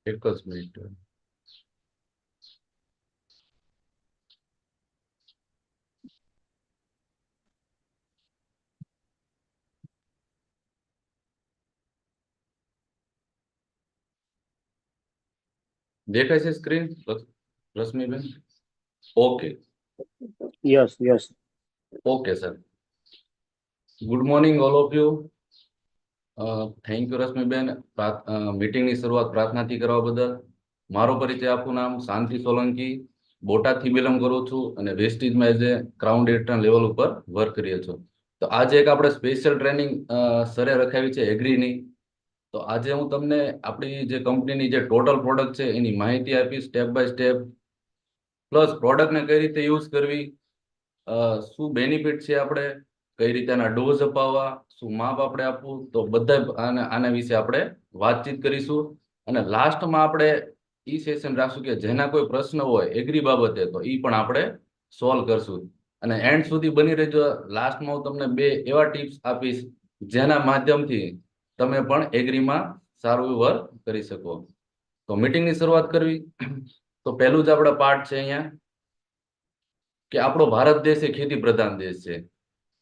એક જ મિનિટ. દેખાય છે screen Rashmiben? Okay. Yes, yes. Okay sir. Good morning all of you. Thank you Rashmiben, મીટિંગની શરૂઆત પ્રાર્થનાથી કરવા બદલ. મારો પરિચય આપું, નામ શાંતિ સોલંકી, બોટાદથી બિલોંગ કરું છું અને વેસ્ટીજમાં as a crown director level ઉપર વર્ક કરીએ છું. તો આજે એક આપણે સ્પેશિયલ ટ્રેનિંગ સરે રખાવી છે એગ્રીની. તો આજે હું તમને આપણી જે કંપનીની જે ટોટલ પ્રોડક્ટ છે એની માહિતી આપીશ સ્ટેપ બાય સ્ટેપ, પ્લસ પ્રોડક્ટને કઈ રીતે યુઝ કરવી, શું બેનિફિટ છે, આપણે કઈ રીતે આના ડોઝ અપાવવા, શું માપ આપણે આપવું, તો બધા આના વિશે આપણે વાતચીત કરીશું. અને લાસ્ટમાં આપણે ઈ સેશન રાખશું કે જેના કોઈ પ્રશ્ન હોય એગ્રી બાબતે તો ઈ પણ આપણે સોલ્વ કરશું. અને એન્ડ સુધી બની રહેજો. લાસ્ટમાં હું તમને બે એવા ટિપ્સ આપીશ જેના માધ્યમથી તમે પણ એગ્રીમાં સારું વર્ક કરી શકો. તો મીટિંગની શરૂઆત કરવી. તો પહેલું જ આપણા પાર્ટ છે અહીંયા કે આપણો ભારત દેશ એ ખેતી પ્રધાન દેશ છે.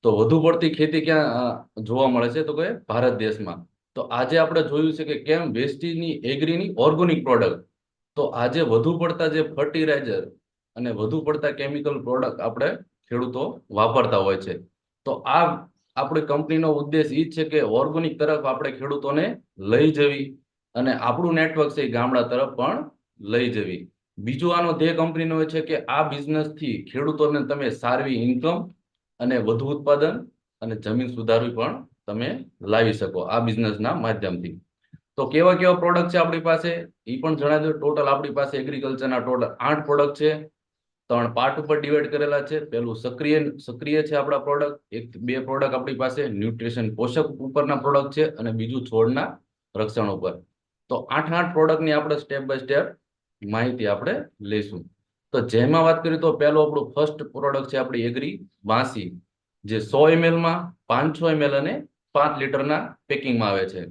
તો વધુ પડતી ખેતી ક્યાં જોવા મળે છે? તો કે ભારત દેશમાં. તો આજે આપણે જોયું છે કે કેમ વેસ્ટીજની એગ્રીની ઓર્ગેનિક પ્રોડક્ટ, તો આજે વધુ પડતા જે ફર્ટિલાઇઝર અને વધુ પડતા કેમિકલ પ્રોડક્ટ આપણે ખેડૂતો વાપરતા હોય છે. તો આ આપણી કંપનીનો ઉદ્દેશ એ છે કે ઓર્ગેનિક તરફ આપણે ખેડૂતોને લઈ જવી અને આપણું નેટવર્ક છે એ ગામડા તરફ પણ લઈ જવી. બીજું આનો ધ્યેય કંપનીનો એ છે કે આ બિઝનેસથી ખેડૂતોને તમે સારી ઇન્કમ અને વધુ ઉત્પાદન અને જમીન સુધારવી પણ તમે લાવી શકો આ બિઝનેસના માધ્યમથી. તો કેવા કેવા પ્રોડક્ટ છે આપણી પાસે એ પણ જણાવી દો. ટોટલ આપણી પાસે એગ્રીકલ્ચરના ટોટલ 8 પ્રોડક્ટ છે. 3 પાર્ટ ઉપર ડિવાઈડ કરેલા છે. પહેલું સક્રિય છે આપણા પ્રોડક્ટ. બે પ્રોડક્ટ આપણી પાસે ન્યુટ્રિશન પોષક ઉપરના પ્રોડક્ટ છે અને બીજું છોડના રક્ષણ ઉપર. તો 8 પ્રોડક્ટની આપણે સ્ટેપ બાય સ્ટેપ માહિતી આપણે લઈશું. તો જેમાં વાત કરીએ તો પહેલો આપણું ફર્સ્ટ પ્રોડક્ટ છે આપણી એગ્રી બાંસી, જે 100 ml માં 500 ml અને 5 લીટરના પેકિંગમાં આવે છે.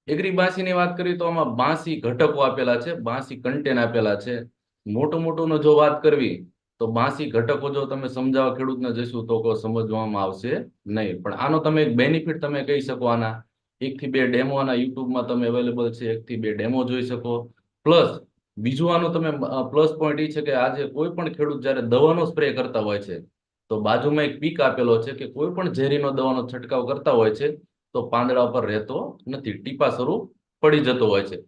એગ્રી બાંસીની વાત કરીએ તો આમાં બાંસી ઘટકો આપેલા છે, બાંસી કન્ટેન આપેલા છે. મોટું જો વાત કરવી તો બાંસી ઘટકો જો તમે સમજાવવા ખેડૂતને જઈશું તો કોઈ સમજવામાં આવશે નહીં. પણ આનો તમે એક બેનિફિટ તમે કહી શકો. આના 1 થી 2 ડેમો આના યુટ્યુબમાં તમે અવેલેબલ છે. 1 થી 2 ડેમો જોઈ શકો. પ્લસ બીજું આનું તમે પ્લસ પોઈન્ટ એ છે કે આજે કોઈ પણ ખેડૂત જ્યારે દવાનો સ્પ્રે કરતા હોય છે તો બાજુમાં એક પીક આપેલો છે કે કોઈ પણ ઝેરીનો દવાનો છંટકાવ કરતા હોય છે તો પાંદડા ઉપર રહેતો નથી, ટીપા સ્વરૂપ પડી જતો હોય છે.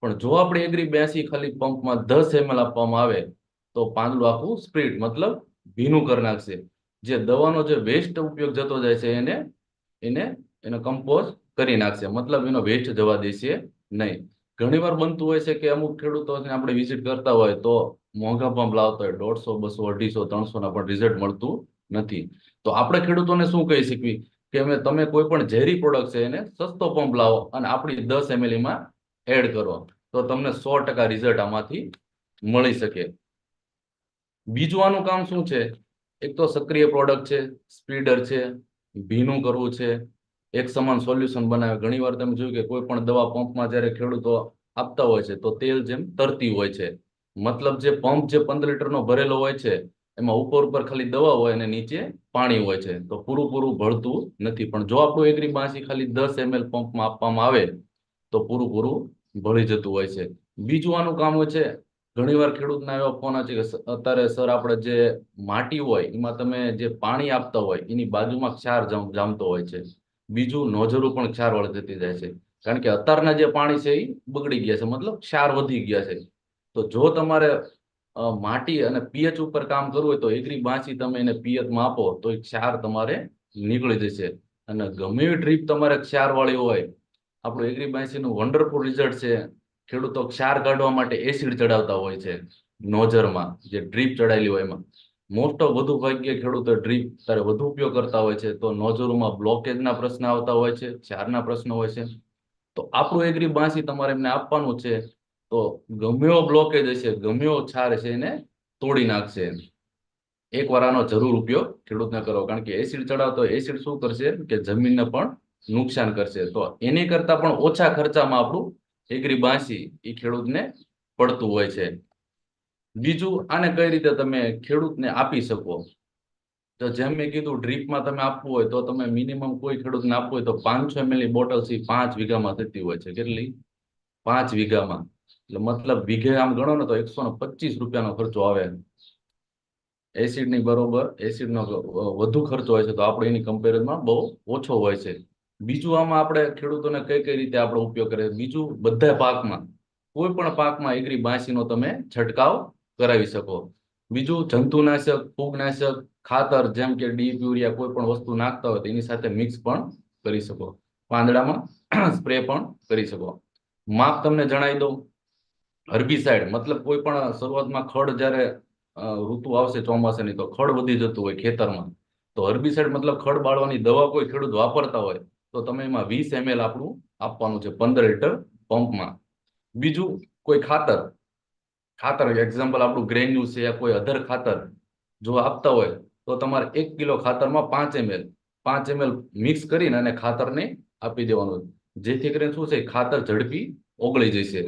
પણ જો આપણે એગ્રી 82 ખાલી પંપમાં 10 ml આપવામાં આવે તો પાંદડું આખું સ્પ્રીડ મતલબ ભીનું કરી નાખશે. જે દવાનો જે વેસ્ટ ઉપયોગ જતો જાય છે એને કમ્પોઝ કરી નાખશે, મતલબ એનો વેસ્ટ જવા દેશે નહીં. ઘણીવાર બનતું હોય છે કે અમુક ખેડૂતોને આપણે વિઝિટ કરતા હોય તો મોંઘા પંપ લાવતા હોય 150, 200, 250, 300 ના પણ રિઝલ્ટ મળતું નથી. તો આપણે ખેડૂતોને શું કહી શકવી કે તમે કોઈ પણ ઝેરી પ્રોડક્ટ છે એને સસ્તો પંપ લાવો અને આપણી 10 ml માં એડ કરો તો તમને 100% રિઝલ્ટ આમાંથી મળી શકે. બીજું આનું કામ શું છે? એક તો સક્રિય પ્રોડક્ટ છે, સ્પીડર છે, ભીનું કરવું છે, એક સમાન સોલ્યુશન બનાવે. ઘણીવાર તમે જોયું કે કોઈ પણ દવા પંપમાં જ્યારે ખેડૂતો આપતા હોય છે તો તેલ જેમ તરતી હોય છે, મતલબ જે પંપ જે 15 લીટરનો ભરેલો હોય છે એમાં ઉપર ખાલી દવા હોય અને નીચે પાણી હોય છે, તો પૂરું ભળતું નથી. પણ જો આપણું એગ્રી બાંસી ખાલી 10 ml પંપમાં આપવામાં આવે તો પૂરું ભળી જતું હોય છે. બીજું આનું કામ હોય છે, ઘણીવાર ખેડૂતના એવા ફોન આવે છે કે અત્યારે સર આપણે જે માટી હોય એમાં તમે જે પાણી આપતા હોય એની બાજુમાં ક્ષાર જામતો હોય છે. બીજું નોઝરું પણ ક્ષાર વળી જતી જાય છે, કારણ કે અત્યારના જે પાણી છે એ બગડી ગયા છે, મતલબ ક્ષાર વધી ગયા છે. તો જો તમારે માટી અને પીએચ ઉપર કામ કરવું હોય તો એગ્રી બાંસી તમે એને પિયતમાં આપો તો એ ક્ષાર તમારે નીકળી જશે. અને ગમે એવી ડ્રીપ તમારે ક્ષાર વાળી હોય, આપણું એગ્રી બાંસીનું વન્ડરફુલ રિઝલ્ટ છે. ખેડૂતો ક્ષાર કાઢવા માટે એસિડ ચડાવતા હોય છે નોઝરમાં, જે ડ્રીપ ચડાયેલી હોય એમાં. મોસ્ટ ઓફ વધુ ભાગ્યે ખેડૂતો ડ્રીપ ત્યારે વધુ ઉપયોગ કરતા હોય છે તો નોઝરોમાં બ્લોકેજના પ્રશ્ન આવતા હોય છે, ક્ષારના પ્રશ્નો હોય છે. તો આપણું એગ્રી બાંસી તમારે એમને આપવાનું છે તો ગમે એવો બ્લોકેજ હશે, ગમે એવો ક્ષાર છે એને તોડી નાખશે. એકવાર આનો જરૂર ઉપયોગ ખેડૂતને કરો, કારણ કે એસિડ ચડાવતો એસિડ શું કરશે કે જમીનને પણ નુકસાન કરશે. તો એની કરતા પણ ઓછા ખર્ચામાં આપણું એગ્રી 82 એ ખેડૂતને પડતું હોય છે. બીજું આને કઈ રીતે તમે ખેડૂતને આપી શકો, તો જેમ મેં કીધું ડ્રીપમાં તમે આપવું હોય તો તમે મિનિમમ કોઈ ખેડૂતને આપવું હોય તો 500 ml ની બોટલ 5 વીઘામાં થતી હોય છે. કેટલી? 5 વીઘામાં. એટલે મતલબ વીઘે આમ ગણો ને તો 125 રૂપિયાનો ખર્ચો આવે. એસિડની બરોબર એસિડનો વધુ ખર્ચો હોય છે, તો આપણે એની કમ્પેરિઝનમાં બહુ ઓછો હોય છે. બીજું આમાં આપણે ખેડૂતોને કઈ કઈ રીતે આપણે ઉપયોગ કરીએ, બીજું બધા પાકમાં કોઈ પણ પાકમાં એગ્રી 82 નો તમે છંટકાવ કરાવી શકો. બીજું જંતુનાશક, ફૂગનાશક, ખાતર જેમ કે ડીપ યુરિયા કોઈ પણ વસ્તુ નાખતા હોય તો એની સાથે મિક્સ પણ કરી શકો. પાંદડામાં સ્પ્રે પણ કરી શકો. માપ તમને જણાવી દઉં. હર્બિસાઇડ મતલબ કોઈ પણ શરૂઆતમાં ખડ જ્યારે ઋતુ આવશે ચોમાસાની તો ખડ વધી જતું હોય ખેતરમાં, તો હર્બિસાઇડ મતલબ ખડ બાળવાની દવા કોઈ ખેડૂત વાપરતા હોય તો તમે એમાં 20 ml આપણું આપવાનું છે 15 લિટર પંપમાં. બીજું કોઈ ખાતર એક્ઝામ્પલ આપણું ગ્રેન્યુલ છે યા કોઈ અધર ખાતર જો આપતા હોય તો તમારે 1 કિલો ખાતરમાં 5 ml મિક્સ કરીને અને ખાતરને આપી દેવાનું, જેથી કરીને શું છે ખાતર ઝડપી ઓગળી જશે.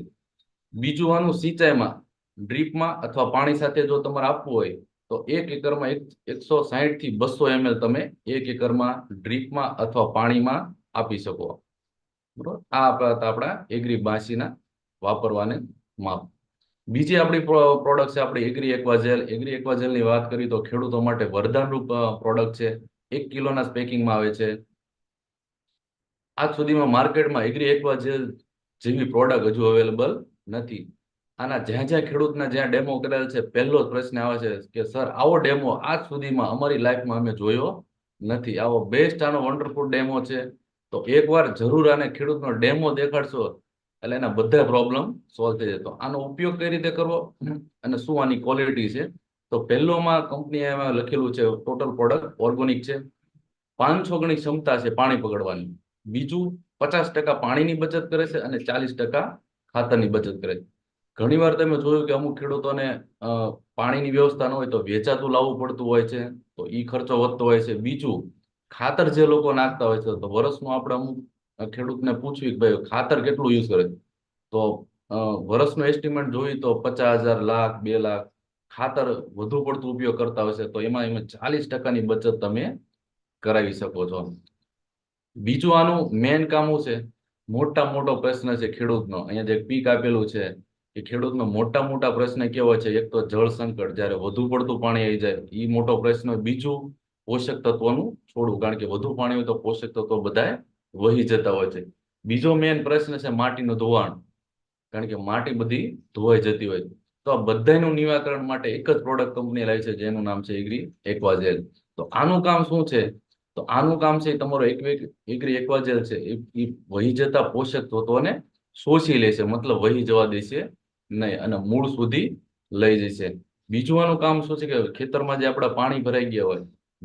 બીજું આનું સિંચાઈમાં ડ્રીપમાં અથવા પાણી સાથે જો તમારે આપવું હોય તો 1 એકરમાં 160 થી 200 ml તમે 1 એકરમાં ડ્રીપમાં અથવા પાણીમાં આપી શકો. બરોબર, આ આપણા એગ્રી 82 ના વાપરવાને માપ. બીજી આપણી પ્રોડક્ટ છે આપણી એગ્રી એક્વાજેલ. એગ્રી એક્વાજેલની વાત કરી તો ખેડૂતો માટે વરદાનરૂપ પ્રોડક્ટ છે. 1 કિલોના પેકિંગમાં આવે છે. આજ સુધીમાં માર્કેટમાં એગ્રી એક્વાજેલ જેવી પ્રોડક્ટ હજુ અવેલેબલ નથી. આના જ્યાં જ્યાં ખેડૂતના જ્યાં ડેમો કરેલ છે પહેલો જ પ્રશ્ન આવે છે કે સર આવો ડેમો આજ સુધીમાં અમારી લાઈફમાં અમે જોયો નથી. આવો બેસ્ટ આનો વન્ડરફુલ ડેમો છે. તો એકવાર જરૂર આને ખેડૂતનો ડેમો દેખાડશો એટલે એના બધા પ્રોબ્લેમ સોલ્વ થઈ જતો. આનો ઉપયોગ કઈ રીતે કરવો અને શું આની ક્વોલિટી છે, તો પહેલોમાં કંપનીએ એમાં લખેલું છે ટોટલ પ્રોડક્ટ ઓર્ગોનિક છે. 500 ગણી ક્ષમતા છે પાણી પકડવાની. બીજું 50% પાણીની બચત કરે છે અને 40% ખાતરની બચત કરે છે. ઘણીવાર તમે જોયું કે અમુક ખેડૂતોને પાણીની વ્યવસ્થા ન હોય તો વેચાતું લાવવું પડતું હોય છે, તો ઈ ખર્ચો વધતો હોય છે. બીજું ખાતર જે લોકો નાખતા હોય છે તો વર્ષનું આપણે અમુક ખેડૂતને પૂછ્યું કે ભાઈ ખાતર કેટલું યુઝ કરે, તો વર્ષનું એસ્ટિમેટ જોઈએ તો 50,000, લાખ, 2 લાખ ખાતર વધુ પડતું ઉપયોગ કરતા હોય છે, તો એમાં 40%ની બચત તમે કરાવી શકો છો. બીજું આનું મેન કામ શું છે, મોટો પ્રશ્ન છે ખેડૂતનો. અહીંયા જે પીક આપેલું છે કે ખેડૂતનો મોટા પ્રશ્ન કેવો છે, એક તો જળ સંકટ, જ્યારે વધુ પડતું પાણી આવી જાય એ મોટો પ્રશ્ન. બીજું પોષક તત્વોનું છોડવું, કારણ કે વધુ પાણી હોય તો પોષક તત્વો બધા વહી જતા હોય છે. બીજો મેન પ્રશ્ન છે માટીનું ધોવાણ, કારણ કે માટી બધી ધોવાઈ જતી હોય. તો આ બધાનું નિરાકરણ માટે એક જ પ્રોડક્ટ કંપની લાવી છે જેનું નામ છે એગ્રી એક્વાજેલ. તો આનું કામ શું છે, તો આનું કામ છે તમારો એગ્રી એક્વાજેલ છે એ વહી જતા પોષક તત્વોને શોષી લેશે, મતલબ વહી જવા દેશે નહીં અને મૂળ સુધી લઈ જશે. બીજું આનું કામ શું છે કે ખેતરમાં જે આપણા પાણી ભરાઈ ગયા હોય,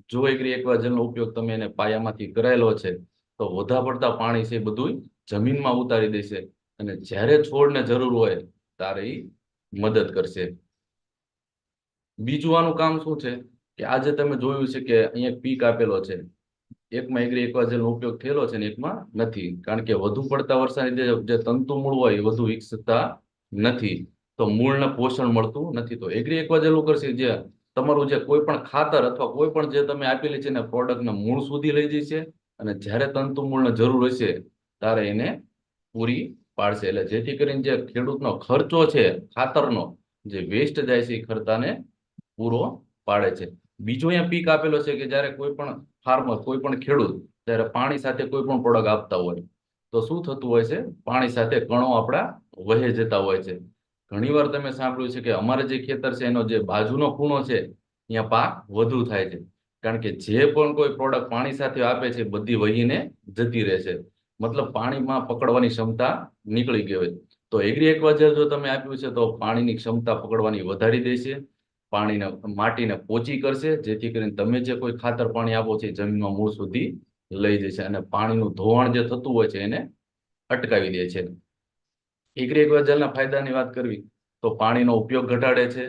જો એગ્રી એક્વાજેલનો ઉપયોગ તમે એને પાયામાંથી કરાયેલો છે તો વધારે પડતા પાણી છે બધું જમીનમાં ઉતારી દેશે અને જ્યારે છોડને જરૂર હોય ત્યારે એ મદદ કરશે. બીજું આનું કામ શું છે કે આજે તમે જોયું છે કે અહીંયા પીક આપેલો છે, એકમાં એગ્રી એક્વાજેલનો ઉપયોગ થયેલો છે ને એકમાં નથી, કારણ કે વધુ પડતા વરસાદને જે તંતુ મૂળ હોય એ વધુ વિકસતા નથી, તો મૂળને પોષણ મળતું નથી. તો એગ્રી એક્વાજેલ કરશે જે તમારું જે કોઈ પણ ખાતર અથવા કોઈ પણ જે તમે આપેલી છે ને પ્રોડક્ટને મૂળ સુધી લઈ જશે અને જ્યારે તંતુ મૂળને જરૂર હશે ત્યારે એને પૂરી પાડશે. એટલે જેથી કરીને જે ખેડૂતનો ખર્ચો છે ખાતરનો, જે વેસ્ટ જાય છે એ ખર્ચાને પૂરો પાડે છે. બીજો અહીંયા પીક આપેલો છે કે જ્યારે કોઈ પણ ફાર્મર, કોઈ પણ ખેડૂત જ્યારે પાણી સાથે કોઈ પણ પ્રોડક્ટ આપતા હોય તો શું થતું હોય છે, પાણી સાથે કણો આપણા વહી જતા હોય છે. ઘણીવાર તમે સાંભળ્યું છે કે અમારે જે ખેતર છે એનો જે બાજુનો ખૂણો છે ત્યાં પાક વધુ થાય છે, કારણ કે જે પણ કોઈ પ્રોડક્ટ પાણી સાથે આપે છે બધી વહીને જતી રહે છે, મતલબ પાણીમાં પકડવાની ક્ષમતા નીકળી ગઈ હોય. તો એગ્રી એક્વાજેલ જો તમે આપ્યું છે તો પાણીની ક્ષમતા પકડવાની વધારી દેશે, પાણીને માટીને પોચી કરશે, જેથી કરીને તમે જે કોઈ ખાતર પાણી આપો છો જમીનમાં મૂળ સુધી લઈ જશે અને પાણીનું ધોવાણ જે થતું હોય છે એને અટકાવી દે છે. એગ્રી એક્વાજેલના ફાયદાની વાત કરવી તો પાણીનો ઉપયોગ ઘટાડે છે,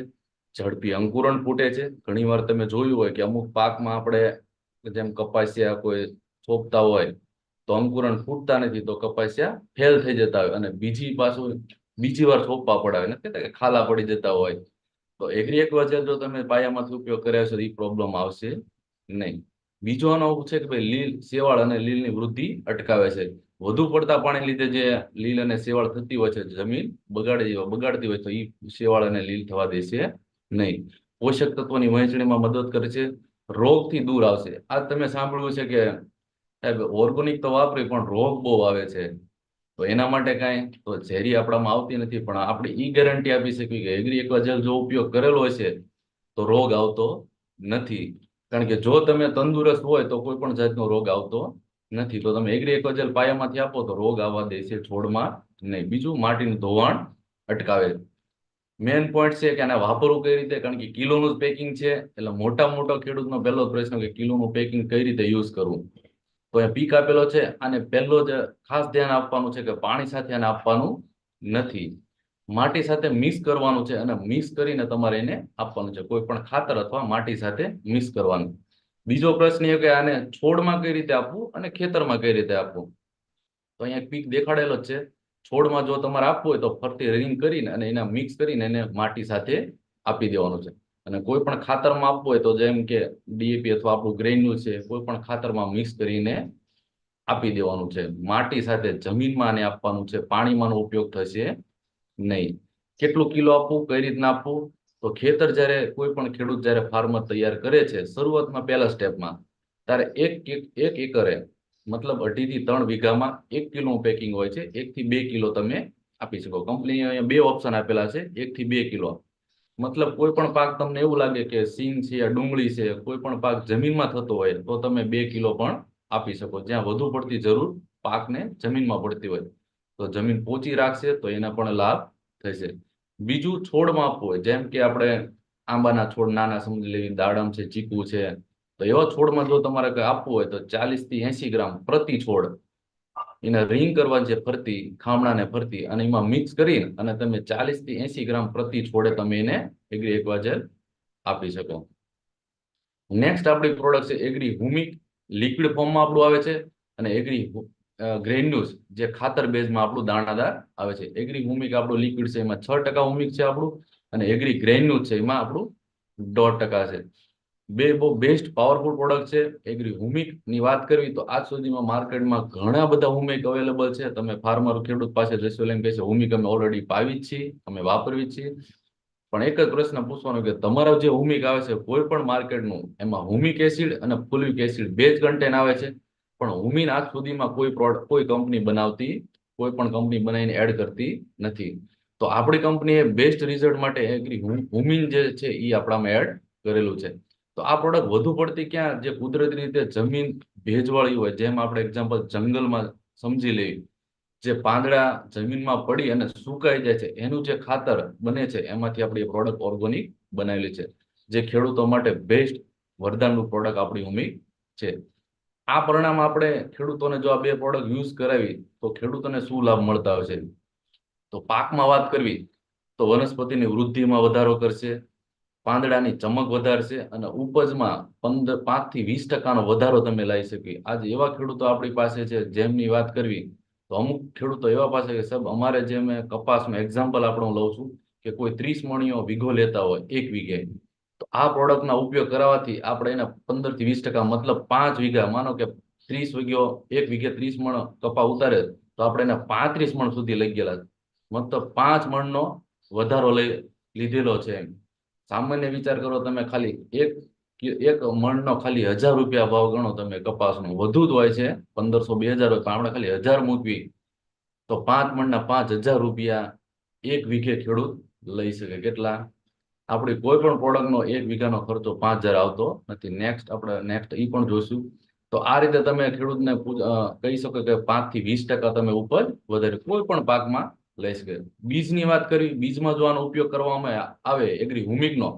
ઝડપી અંકુરણ ફૂટે છે. ઘણીવાર તમે જોયું હોય કે અમુક પાકમાં આપણે જેમ કપાસિયા કોઈ સોંપતા હોય તો અંકુરણ ફૂટતા નથી, તો કપાસિયા ફેલ થઈ જતા હોય અને બીજી વાર સોંપવા પડાવે, નથી કહેતા કે ખાલા પડી જતા હોય. તો એગ્રી એક્વાજેલ જો તમે પાયામાંથી ઉપયોગ કર્યા છો તો એ પ્રોબ્લેમ આવશે નહીં. બીજો આનો છે કે ભાઈ લીલ, શેવાળ અને લીલની વૃદ્ધિ અટકાવે છે. વધુ પડતા પાણી લીધે જે લીલ અને શેવાળ થતી હોય છે, જમીન બગાડતી હોય, તો એ શેવાળ અને લીલ થવા દેશે નહીં. પોષક તત્વોની વહેંચણીમાં મદદ કરે છે, રોગથી દૂર આવશે. આ તમે સાંભળ્યું છે કે સાહેબ ઓર્ગેનિક તો વાપરી પણ રોગ બહુ આવે છે, તો એના માટે કાંઈ તો ઝેરી આપણામાં આવતી નથી, પણ આપણે ઈ ગેરંટી આપી શકીએ કે એગ્રી એક્વાજેલ જો ઉપયોગ કરેલો હશે તો રોગ આવતો નથી. કારણ કે જો તમે તંદુરસ્ત હોય તો કોઈ પણ જાતનો રોગ આવતો નથી. તો તમે એગ્રી એક્વાજેલ પાયામાંથી આપો તો રોગ આવવા દેશે છોડમાં નહીં. બીજું, માટીનું ધોવાણ અટકાવે. મેઇન પોઈન્ટ છે કે આને વાપરવું કઈ રીતે, કારણ કે કિલોનું જ પેકિંગ છે, એટલે મોટો ખેડૂતનો પહેલો જ પ્રશ્ન કે કિલોનું પેકિંગ કઈ રીતે યુઝ કરવું. તો એ પીક આપેલો છે, અને પહેલો જ ખાસ ધ્યાન આપવાનું છે કે પાણી સાથે આને આપવાનું નથી, માટી સાથે મિક્સ કરવાનું છે, અને મિક્સ કરીને તમારે એને આપવાનું છે, કોઈ પણ ખાતર અથવા માટી સાથે મિક્સ કરવાનું. બીજો પ્રશ્ન એ કે આને છોડમાં કઈ રીતે આપવું અને ખેતરમાં કઈ રીતે આપવું. તો અહીંયા એક પીક દેખાડેલો જ છે. છોડમાં જો તમારે આપવું હોય તો ફરતી રિંગ કરીને અને એના મિક્સ કરીને એને માટી સાથે આપી દેવાનું છે. અને કોઈ પણ ખાતરમાં આપવું હોય તો જેમ કે ડીએપી અથવા આપણું ગ્રેન્યુલ છે, કોઈ પણ ખાતરમાં મિક્સ કરીને આપી દેવાનું છે. માટી સાથે જમીનમાં આને આપવાનું છે, પાણીમાંનો ઉપયોગ થશે નહીં. કેટલું કિલો આપવું, કઈ રીતના આપવું, તો ખેતર જ્યારે કોઈ પણ ખેડૂત જ્યારે ફાર્મર તૈયાર કરે છે શરૂઆતમાં પહેલા સ્ટેપમાં, ત્યારે એક એકરે મતલબ 2.5 થી 3 વીઘામાં 1 કિલોનું પેકિંગ હોય છે. 1 થી 2 કિલો તમે આપી શકો. કંપની અહીંયા 2 ઓપ્શન આપેલા છે, 1 થી 2 કિલો. મતલબ કોઈ પણ પાક તમને એવું લાગે કે સિંગ છે, ડુંગળી છે, કોઈ પણ પાક જમીનમાં થતો હોય તો તમે 2 કિલો પણ આપી શકો. જ્યાં વધુ પડતી જરૂર પાકને જમીનમાં પડતી હોય તો જમીન પોચી રાખશે તો એના પણ લાભ થશે. બીજું, છોડમાં આપવું હોય, જેમ કે આપણે આંબાના છોડ નાના સમજી લેવી, દાડમ છે, ચીકુ છે, તો એવા છોડમાં જો તમારે કંઈ આપવું હોય તો 40 થી 80 ગ્રામ પ્રતિ છોડ એને રિંગ કરવાની છે, ફરતી ખામણાને ફરતી, અને એમાં મિક્સ કરી અને તમે 40 થી 80 ગ્રામ પ્રતિ છોડે તમે એને એગ્રી એક્વાજેલ આપી શકો. નેક્સ્ટ આપણી પ્રોડક્ટ છે એગ્રી હુમિક. લિક્વિડ ફોર્મમાં આપણું આવે છે, અને એગ્રી ગ્રેન્યુલ્સ જે ખાતર બેઝમાં આપણું દાણાદાર આવે છે. એગ્રી હુમિક આપણું લિક્વિડ છે, એમાં 6% હુમિક છે આપણું, અને એગ્રી ગ્રેન્યુલ છે એમાં આપણું 1.5% છે. બે બહુ બેસ્ટ પાવરફુલ પ્રોડક્ટ છે. એગ્રી હુમિક ની વાત કરવી તો આજ સુધીમાં માર્કેટમાં ઘણા બધા હુમિક અવેલેબલ છે. તમે ફાર્મર ખેડૂત પાસે જશો એટલે એમ કહેશે હુમિક અમે ઓલરેડી પાવી જ છીએ, અમે વાપરવી છીએ. પણ એક જ પ્રશ્ન પૂછવાનો કે તમારા જે હુમિક આવે છે કોઈ પણ માર્કેટનું, એમાં હુમિક એસિડ અને ફુલ્વિક એસિડ બે જ કન્ટેન આવે છે, પણ હુમિન આજ સુધીમાં કોઈ કંપની બનાવતી, કોઈ પણ કંપની બનાવીને એડ કરતી નથી. તો આપણી કંપનીએ બેસ્ટ રિઝલ્ટ માટે એગ્રી હુમિન જે છે એ આપણામાં એડ કરેલું છે. તો આ પ્રોડક્ટ વધુ પડતી ક્યાં, જે કુદરતી રીતે જમીન ભેજવાળી હોય, જેમ આપણે એક્ઝામ્પલ જંગલમાં સમજી લેવી, જે પાંદડા જમીનમાં પડી અને સુકાઈ જાય છે એનું જે ખાતર બને છે એમાંથી આપણી પ્રોડક્ટ ઓર્ગેનિક બનાવેલી છે, જે ખેડૂતો માટે બેસ્ટ વરદાનનું પ્રોડક્ટ આપણી હુમિક છે. આ પરિણામ આપણે ખેડૂતોને જો આ બે પ્રોડક્ટ યુઝ કરાવી તો ખેડૂતોને શું લાભ મળતા હોય છે. તો પાકમાં વાત કરવી તો વનસ્પતિની વૃદ્ધિમાં વધારો કરશે, પાંદડાની ચમક વધારશે, અને ઉપજમાં 5 થી 20% વધારો તમે લઈ શકી. આજે એવા ખેડૂતો આપણી પાસે છે જેમની વાત કરવી તો અમુક ખેડૂતો એવા પાસે કે સાહેબ અમારે જે મેં કપાસમાં એક્ઝામ્પલ આપણે લઉં છું કે કોઈ 30 મણીઓ વીઘો લેતા હોય 1 વીઘે, તો આ પ્રોડક્ટના ઉપયોગ કરાવવાથી આપણે એને 15 થી 20% મતલબ 5 વીઘા, માનો કે 30 વીઘો 1 વીઘે 30 મણ કપા ઉતારે તો આપણે એને 35 મણ સુધી લઈ ગયેલા, મતલબ 5 મણનો વધારો લીધેલો છે. સામાન્ય વિચાર કરો તમે, ખાલી એક મણનો ખાલી 1000 રૂપિયા ભાવ ગણો તમે કપાસનો, વધુ જ હોય છે 1500-2000 હોય, પણ આપણે ખાલી 1000 મૂકવી તો 5 મણના 5000 રૂપિયા 1 વીઘે ખેડૂત લઈ શકે. કેટલા? આપણી કોઈ પણ પ્રોડક્ટનો 1 વીઘાનો ખર્ચો 5000 આવતો નથી. નેક્સ્ટ એ પણ જોઈશું. તો આ રીતે તમે ખેડૂતને કહી શકો કે 5 થી 20% તમે ઉપજ વધારે કોઈ પણ પાકમાં લઈ શકે. બીજની વાત કરી, બીજમાં જો આનો ઉપયોગ કરવામાં આવે એગ્રી હુમિકનો,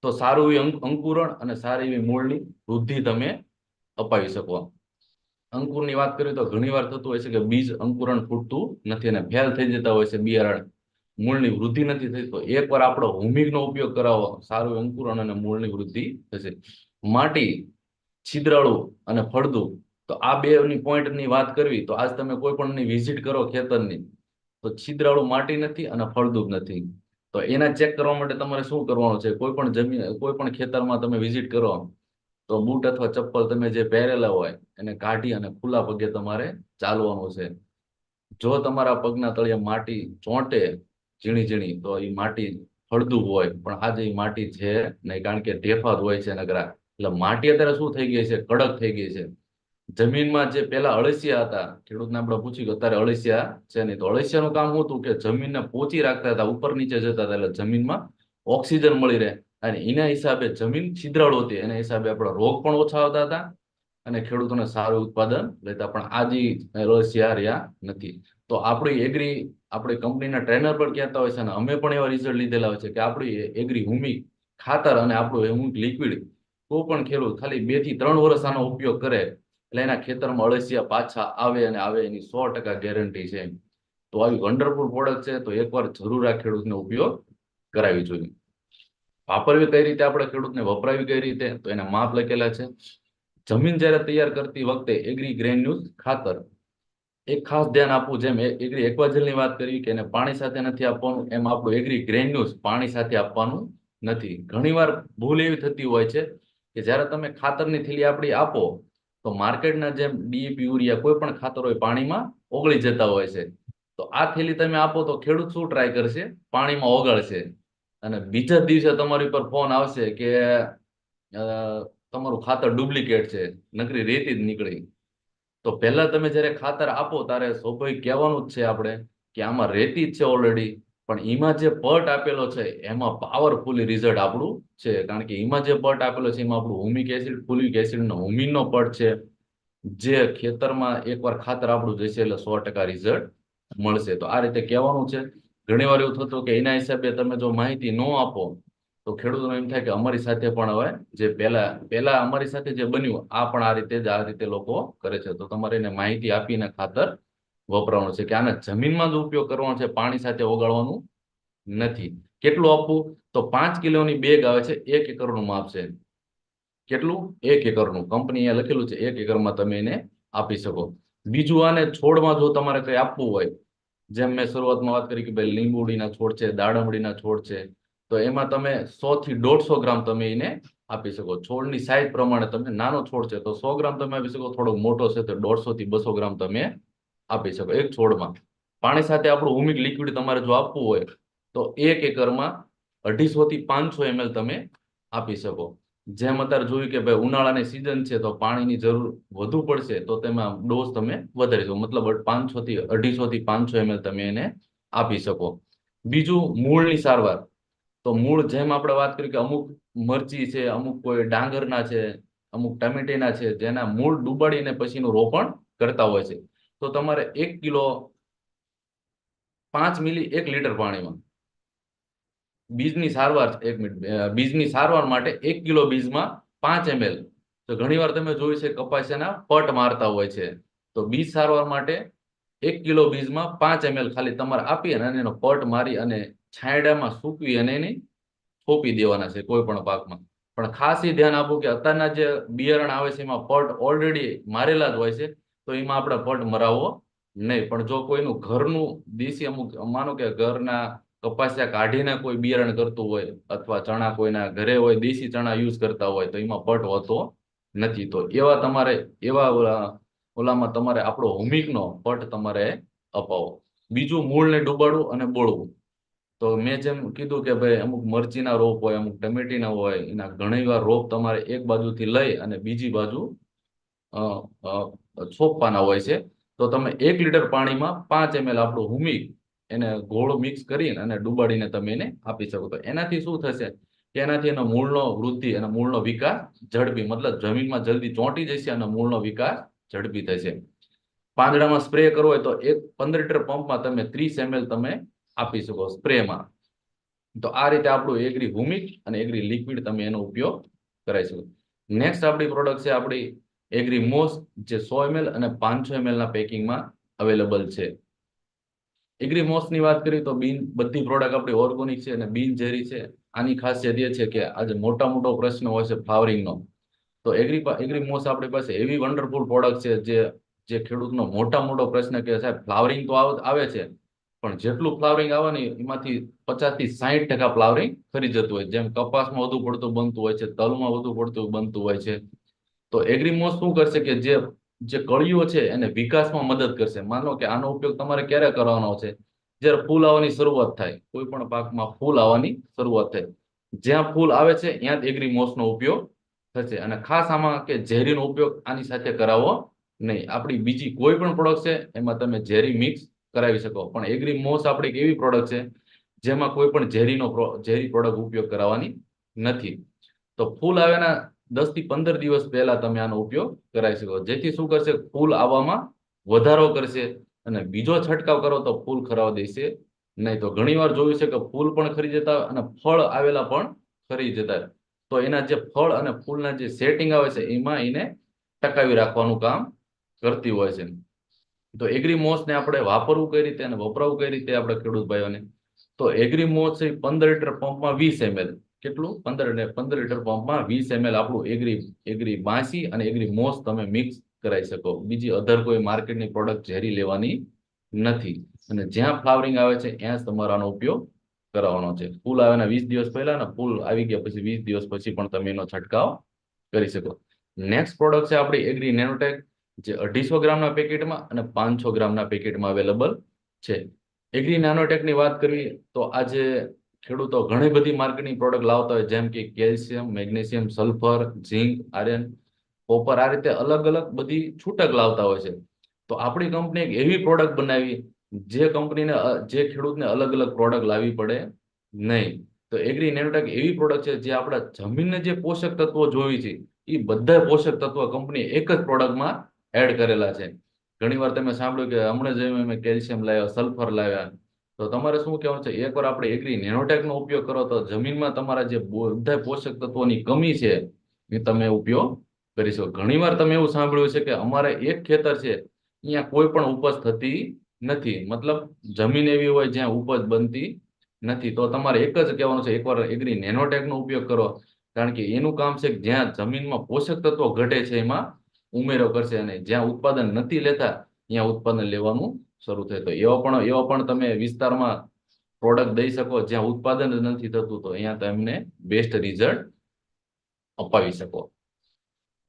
તો સારું એવું અંકુરણ અને સારી એવી મૂળની વૃદ્ધિ તમે અપાવી શકો. અંકુરની વાત કરીએ તો ઘણીવાર થતું હોય છે કે બીજ અંકુરણ ફૂટતું નથી અને ફેલ થઈ જતા હોય છે બિયારણ, મૂળની વૃદ્ધિ નથી થતી. તો એકવાર આપણો હુમિકનો ઉપયોગ કરાવો, સારું અંકુરણ અને મૂળની વૃદ્ધિ થશે. માટી છિદ્રાળુ અને ફળદ્રુપ, તો આ બેની પોઈન્ટની વાત કરવી તો આજ તમે કોઈ પણની વિઝિટ કરો ખેતરની તો છિદ્રાળુ માટી નથી અને ફળદ્રુપ નથી. તો એના ચેક કરવા માટે તમારે શું કરવાનું છે? કોઈ પણ જમીન, કોઈ પણ ખેતરમાં તમે વિઝિટ કરો તો બૂટ અથવા ચપ્પલ તમે જે પહેરેલા હોય એને કાઢી અને ખુલ્લા પગે તમારે ચાલવાનું છે. જો તમારા પગના તળિયે માટી ચોંટે ઝીણી ઝીણી તો એ માટી ફળદ્રુપ હોય, પણ આજે એ માટી છે નહીં, કારણ કે ઢેફા જ હોય છે નકરા. એટલે માટી અત્યારે શું થઈ ગઈ છે? કડક થઈ ગઈ છે. જમીનમાં જે પેલા અળસિયા હતા, ખેડૂતને આપણે પૂછ્યું કે અત્યારે અળસિયા છે નહીં, તો અળસિયાનું કામ શું હતું કે જમીનને પોચી રાખતા હતા, ઉપર નીચે જતા હતા, એટલે જમીનમાં ઓક્સિજન મળી રહે અને એના હિસાબે જમીન છિદ્રાળુ હતી, એના હિસાબે આપણા રોગ પણ ઓછા આવતા હતા અને ખેડૂતોને સારું ઉત્પાદન લેતા. પણ આજે અળસિયા રહ્યા નથી. તો આપણી એગ્રી, આપણી કંપનીના ટ્રેનર પણ કહેતા હોય છે અને અમે પણ એવા રિઝલ્ટ લીધેલા હોય છે કે આપણી એગ્રી હુમિક ખાતર અને આપણું હુમિક લિક્વિડ કોઈ પણ ખેડૂત ખાલી 2 થી 3 વર્ષ આનો ઉપયોગ કરે એટલે એના ખેતરમાં અળસિયા પાછા આવે અને આવે એની 100% ગેરંટી છે. તો આવી વન્ડરફુલ પ્રોડક્ટ છે, તો એકવાર જરૂર આ ખેડૂતને ઉપયોગ કરાવી જોઈએ. વાપરવી કઈ રીતે, આપણે ખેડૂતને વપરાવી કઈ રીતે, તો એના માપ લખેલા છે. જમીન જ્યારે તૈયાર કરતી વખતે એગ્રી ગ્રેન્યુલ્સ ખાતર એક ખાસ ધ્યાન આપવું, જેમ એગ્રી એક્વાજેલની વાત કરી કે એને પાણી સાથે નથી આપવાનું, એમ આપણું એગ્રી ગ્રેન્યુલ્સ પાણી સાથે આપવાનું નથી. ઘણીવાર ભૂલ એવી થતી હોય છે કે જ્યારે તમે ખાતરની થેલી આપણી આપો તો માર્કેટના જેમ ડીએપી, યુરિયા કોઈ પણ ખાતર હોય પાણીમાં ઓગળી જતા હોય છે. તો આ થેલી તમે આપો તો ખેડૂત શું ટ્રાય કરશે? પાણીમાં ઓગાળશે અને બીજા દિવસે તમારી પર ફોન આવશે કે તમારું ખાતર ડુપ્લિકેટ છે, નકરી રેતી જ નીકળી. તો પહેલા તમે જ્યારે ખાતર આપો ત્યારે સ્વાભાવિક કહેવાનું જ છે આપણે કે આમાં રેતી જ છે ઓલરેડી, પણ એમાં જે પટ આપેલો છે એમાં પાવરફુલી રિઝલ્ટ આપણું છે, કારણ કે એમાં જે પટ આપેલો છે એમાં આપણું હુમિક એસિડ, ફોલિક એસિડ નો હુમિનનો પટ છે, જે ખેતરમાં એકવાર ખાતર આપણું જશે એટલે 100% રિઝલ્ટ મળશે. તો આ રીતે કહેવાનું છે. ઘણીવાર એવું થતું કે એના હિસાબે તમે જો માહિતી ન આપો તો ખેડૂતોને એમ થાય કે અમારી સાથે પણ હવે જે પહેલા અમારી સાથે જે બન્યું આ પણ આ રીતે લોકો કરે છે. તો તમારે એને માહિતી આપીને ખાતર વપરાવાનું છે કે આને જમીનમાં જ ઉપયોગ કરવાનો છે, પાણી સાથે ઓગાળવાનું નથી. કેટલું આપવું? તો 5 કિલોની બેગ આવે છે, 1 એકરનું માપ છે. કેટલું? 1 એકરનું. કંપની અહીંયા લખેલું છે 1 એકરમાં તમે એને આપી શકો. બીજું, આને છોડમાં જો તમારે કંઈ આપવું હોય, જેમ મેં શરૂઆતમાં વાત કરી કે ભાઈ લીંબુડીના છોડ છે, દાડમડીના છોડ છે, તો એમાં તમે 100 થી 150 ગ્રામ તમે એને આપી શકો. છોડની સાઈઝ પ્રમાણે, તમે નાનો છોડ છે તો 100 ગ્રામ તમે આપી શકો, થોડો મોટો છે તો 150 થી 200 ગ્રામ તમે આપી શકો એક છોડમાં. પાણી સાથે આપણું હુમિક લિક્વિડ તમારે જો આપવું હોય તો 1 એકરમાં 250 થી 500 ml તમે આપી શકો. જેમ અત્યારે જોયું કે ભાઈ ઉનાળાની સિઝન છે તો પાણીની જરૂર વધુ પડશે તો તેમાં ડોઝ તમે વધારી શકો, મતલબ 500 થી 250 થી 500 ml તમે એને આપી શકો. બીજું, મૂળની સારવાર. તો મૂળ, જેમ આપણે વાત કરી કે અમુક મરચી છે, અમુક કોઈ ડાંગરના છે, અમુક ટમેટીના છે, જેના મૂળ ડૂબાડીને પછીનું રોપણ કરતા હોય છે, તો તમારે 1 કિલો 5 મિલી 1 લીટર પાણીમાં બીજની સારવાર, 1 મિનિટ, બીજની સારવાર માટે 1 કિલો બીજમાં 5 ml. તો ઘણીવાર તમે જોયું છે કપાસિયાના પટ મારતા હોય છે, તો બીજ સારવાર માટે 1 કિલો બીજમાં 5 ml ખાલી તમારે આપી અને એનો પટ મારી અને છાંયડામાં સૂકવી અને એને થોપી દેવાના છે કોઈ પણ પાકમાં. પણ ખાસ એ ધ્યાન આપવું કે અત્યારના જે બિયારણ આવે છે એમાં પટ ઓલરેડી મારેલા જ હોય છે, તો એમાં આપણે પટ મરાવવો નહીં. પણ જો કોઈનું ઘરનું દેશી, અમુક માનો કે ઘરના કપાસિયા કાઢીને કોઈ બિયારણ કરતું હોય અથવા ચણા કોઈના ઘરે હોય, દેશી ચણા યુઝ કરતા હોય, તો એમાં પટ હોતો નથી. તો એવા તમારે એવા ઓલામાં તમારે આપણો હુમિકનો પટ તમારે અપાવો. બીજું, મૂળને ડૂબાડવું અને બોળવું. તો મેં જેમ કીધું કે ભાઈ અમુક મરચીના રોપ હોય, અમુક ટમેટીના હોય, એના ઘણીવાર રોપ તમારે એક બાજુથી લઈ અને બીજી બાજુ છોપવાના હોય છે. તો તમે 1 લીટર પાણીમાં 5 ml આપણું હુમિક એને ગોળ મિક્સ કરીને અને ડૂબાડીને તમે એને આપી શકો. તો એનાથી શું થશે કે એનાથી એનો મૂળનો વૃદ્ધિ અને મૂળનો વિકાસ ઝડપી, મતલબ જમીનમાં જલ્દી ચોંટી જશે અને મૂળનો વિકાસ ઝડપી થશે. પાંદડામાં સ્પ્રે કરવો હોય તો 15 લીટર પંપમાં તમે 30 ml તમે આપી શકો સ્પ્રેમાં. તો આ રીતે આપણું એગ્રી હુમિક અને એગ્રી લિક્વિડ તમે એનો ઉપયોગ કરાવી શકો. નેક્સ્ટ આપણી પ્રોડક્ટ છે આપણી એગ્રી મોસ, જે 100 ml અને 500 ml ના પેકિંગમાં અવેલેબલ છે. એગ્રી મોસની વાત કરીએ તો બધી પ્રોડક્ટ આપણી ઓર્ગોનિક છે અને બિનઝેરી છે. આની ખાસિયત એ છે કે આજે મોટો પ્રશ્ન હોય છે ફ્લાવરિંગનો, તો એગ્રીમોસ આપણી પાસે એવી વન્ડરફુલ પ્રોડક્ટ છે જે ખેડૂતનો મોટો પ્રશ્ન કે સાહેબ ફ્લાવરિંગ તો આવે છે, પણ જેટલું ફ્લાવરિંગ આવે ને એમાંથી 50 થી 60% ફ્લાવરિંગ ખરી જતું હોય. જેમ કપાસમાં વધુ પડતું બનતું હોય છે, તલમાં વધુ પડતું બનતું હોય છે. તો એગ્રીમોસ શું કરશે કે જે કળીઓ છે એને વિકાસમાં મદદ કરશે. માનો કે આનો ઉપયોગ તમારે ક્યારે કરવાનો છે? જ્યારે ફૂલ આવવાની શરૂઆત થાય, કોઈ પણ પાકમાં ફૂલ આવવાની શરૂઆત થાય, જ્યાં ફૂલ આવે છે ત્યાં જ એગ્રીમોસનો ઉપયોગ થશે. અને ખાસ આમાં કે ઝેરીનો ઉપયોગ આની સાથે કરાવવો નહીં. આપણી બીજી કોઈ પણ પ્રોડક્ટ છે એમાં તમે ઝેરી મિક્સ કરાવી શકો, પણ એગ્રીમોસ આપણી એક એવી પ્રોડક્ટ છે જેમાં કોઈ પણ ઝેરી પ્રોડક્ટ ઉપયોગ કરાવવાની નથી. તો ફૂલ આવ્યાના 10 થી 15 દિવસ પહેલા તમે આનો ઉપયોગ કરાવી શકો, જેથી શું કરશે? ફૂલ આવવામાં વધારો કરશે. અને બીજો છંટકાવ કરો તો ફૂલ ખરાવા દેશે નહીં. તો ઘણીવાર જોયું છે કે ફૂલ પણ ખરી જતા હોય અને ફળ આવેલા પણ ખરી જતા હોય. તો એના જે ફળ અને ફૂલના જે સેટિંગ આવે છે એમાં એને ટકાવી રાખવાનું કામ કરતી હોય છે. તો એગ્રીમોસને આપણે વાપરવું કઈ રીતે અને વપરાવું કઈ રીતે આપણે ખેડૂત ભાઈઓને? તો એગ્રીમોસ એ 15 લીટર પંપમાં 20 ml, કેટલું? 15 લીટર પંપમાં 20 ml આપણું એગ્રી બાસી અને એગ્રીમોસ તમે મિક્સ કરાવી શકો. બીજી અધર કોઈ માર્કેટની પ્રોડક્ટ ઝેરી લેવાની નથી. અને જ્યાં ફ્લાવરિંગ આવે છે ત્યાં જ તમારે આનો ઉપયોગ કરાવવાનો છે. ફૂલ આવ્યાના 20 દિવસ પહેલા અને ફૂલ આવી ગયા પછી 20 દિવસ પછી પણ તમે એનો છંટકાવ કરી શકો. નેક્સ્ટ પ્રોડક્ટ છે આપણી એગ્રી નેનોટેક, જે 250 ગ્રામના પેકેટમાં અને 500 ગ્રામના પેકેટમાં અવેલેબલ છે. એગ્રી નેનોટેકની વાત કરવી તો આજે ખેડૂતો ઘણી બધી માર્કેટની પ્રોડક્ટ લાવતા હોય, જેમ કે કેલ્શિયમ, મેગ્નેશિયમ, સલ્ફર, ઝીંક, આયર્ન, કોપર, આ રીતે અલગ અલગ બધી છૂટક લાવતા હોય છે. તો આપણી કંપની એક એવી પ્રોડક્ટ બનાવી જે ખેડૂતને અલગ અલગ પ્રોડક્ટ લાવવી પડે નહીં. તો એગ્રી નેનોટેક એવી પ્રોડક્ટ છે જે આપણા જમીનને જે પોષક તત્વો જોઈએ છે એ બધા પોષક તત્વો કંપની એક જ પ્રોડક્ટમાં એડ કરેલા છે. ઘણીવાર તમે સાંભળ્યું કે હમણાં જ અમે કેલ્શિયમ લાવ્યા, સલ્ફર લાવ્યા. તો તમારે શું કહેવાનું છે? એકવાર આપણે એગ્રી નેનોટેકનો ઉપયોગ કરો તો જમીનમાં તમારા જે બધા પોષક તત્વોની કમી છે એ તમે ઉપયોગ કરી શકો. ઘણીવાર તમે એવું સાંભળ્યું છે કે અમારે એક ખેતર છે અહીંયા કોઈ પણ ઉપજ થતી નથી, મતલબ જમીન એવી હોય જ્યાં ઉપજ બનતી નથી. તો તમારે એક જ કહેવાનું છે, એકવાર એગ્રી નેનોટેકનો ઉપયોગ કરો, કારણ કે એનું કામ છે કે જ્યાં જમીનમાં પોષક તત્વો ઘટે છે એમાં ઉમેરો કરશે, અને જ્યાં ઉત્પાદન નથી લેતા ત્યાં ઉત્પાદન લેવાનું શરૂ થાય. તો એવા પણ તમે વિસ્તારમાં પ્રોડક્ટ દઈ શકો જ્યાં ઉત્પાદન જ નથી થતું, તો અહીંયા તમને બેસ્ટ રિઝલ્ટ અપાવી શકો.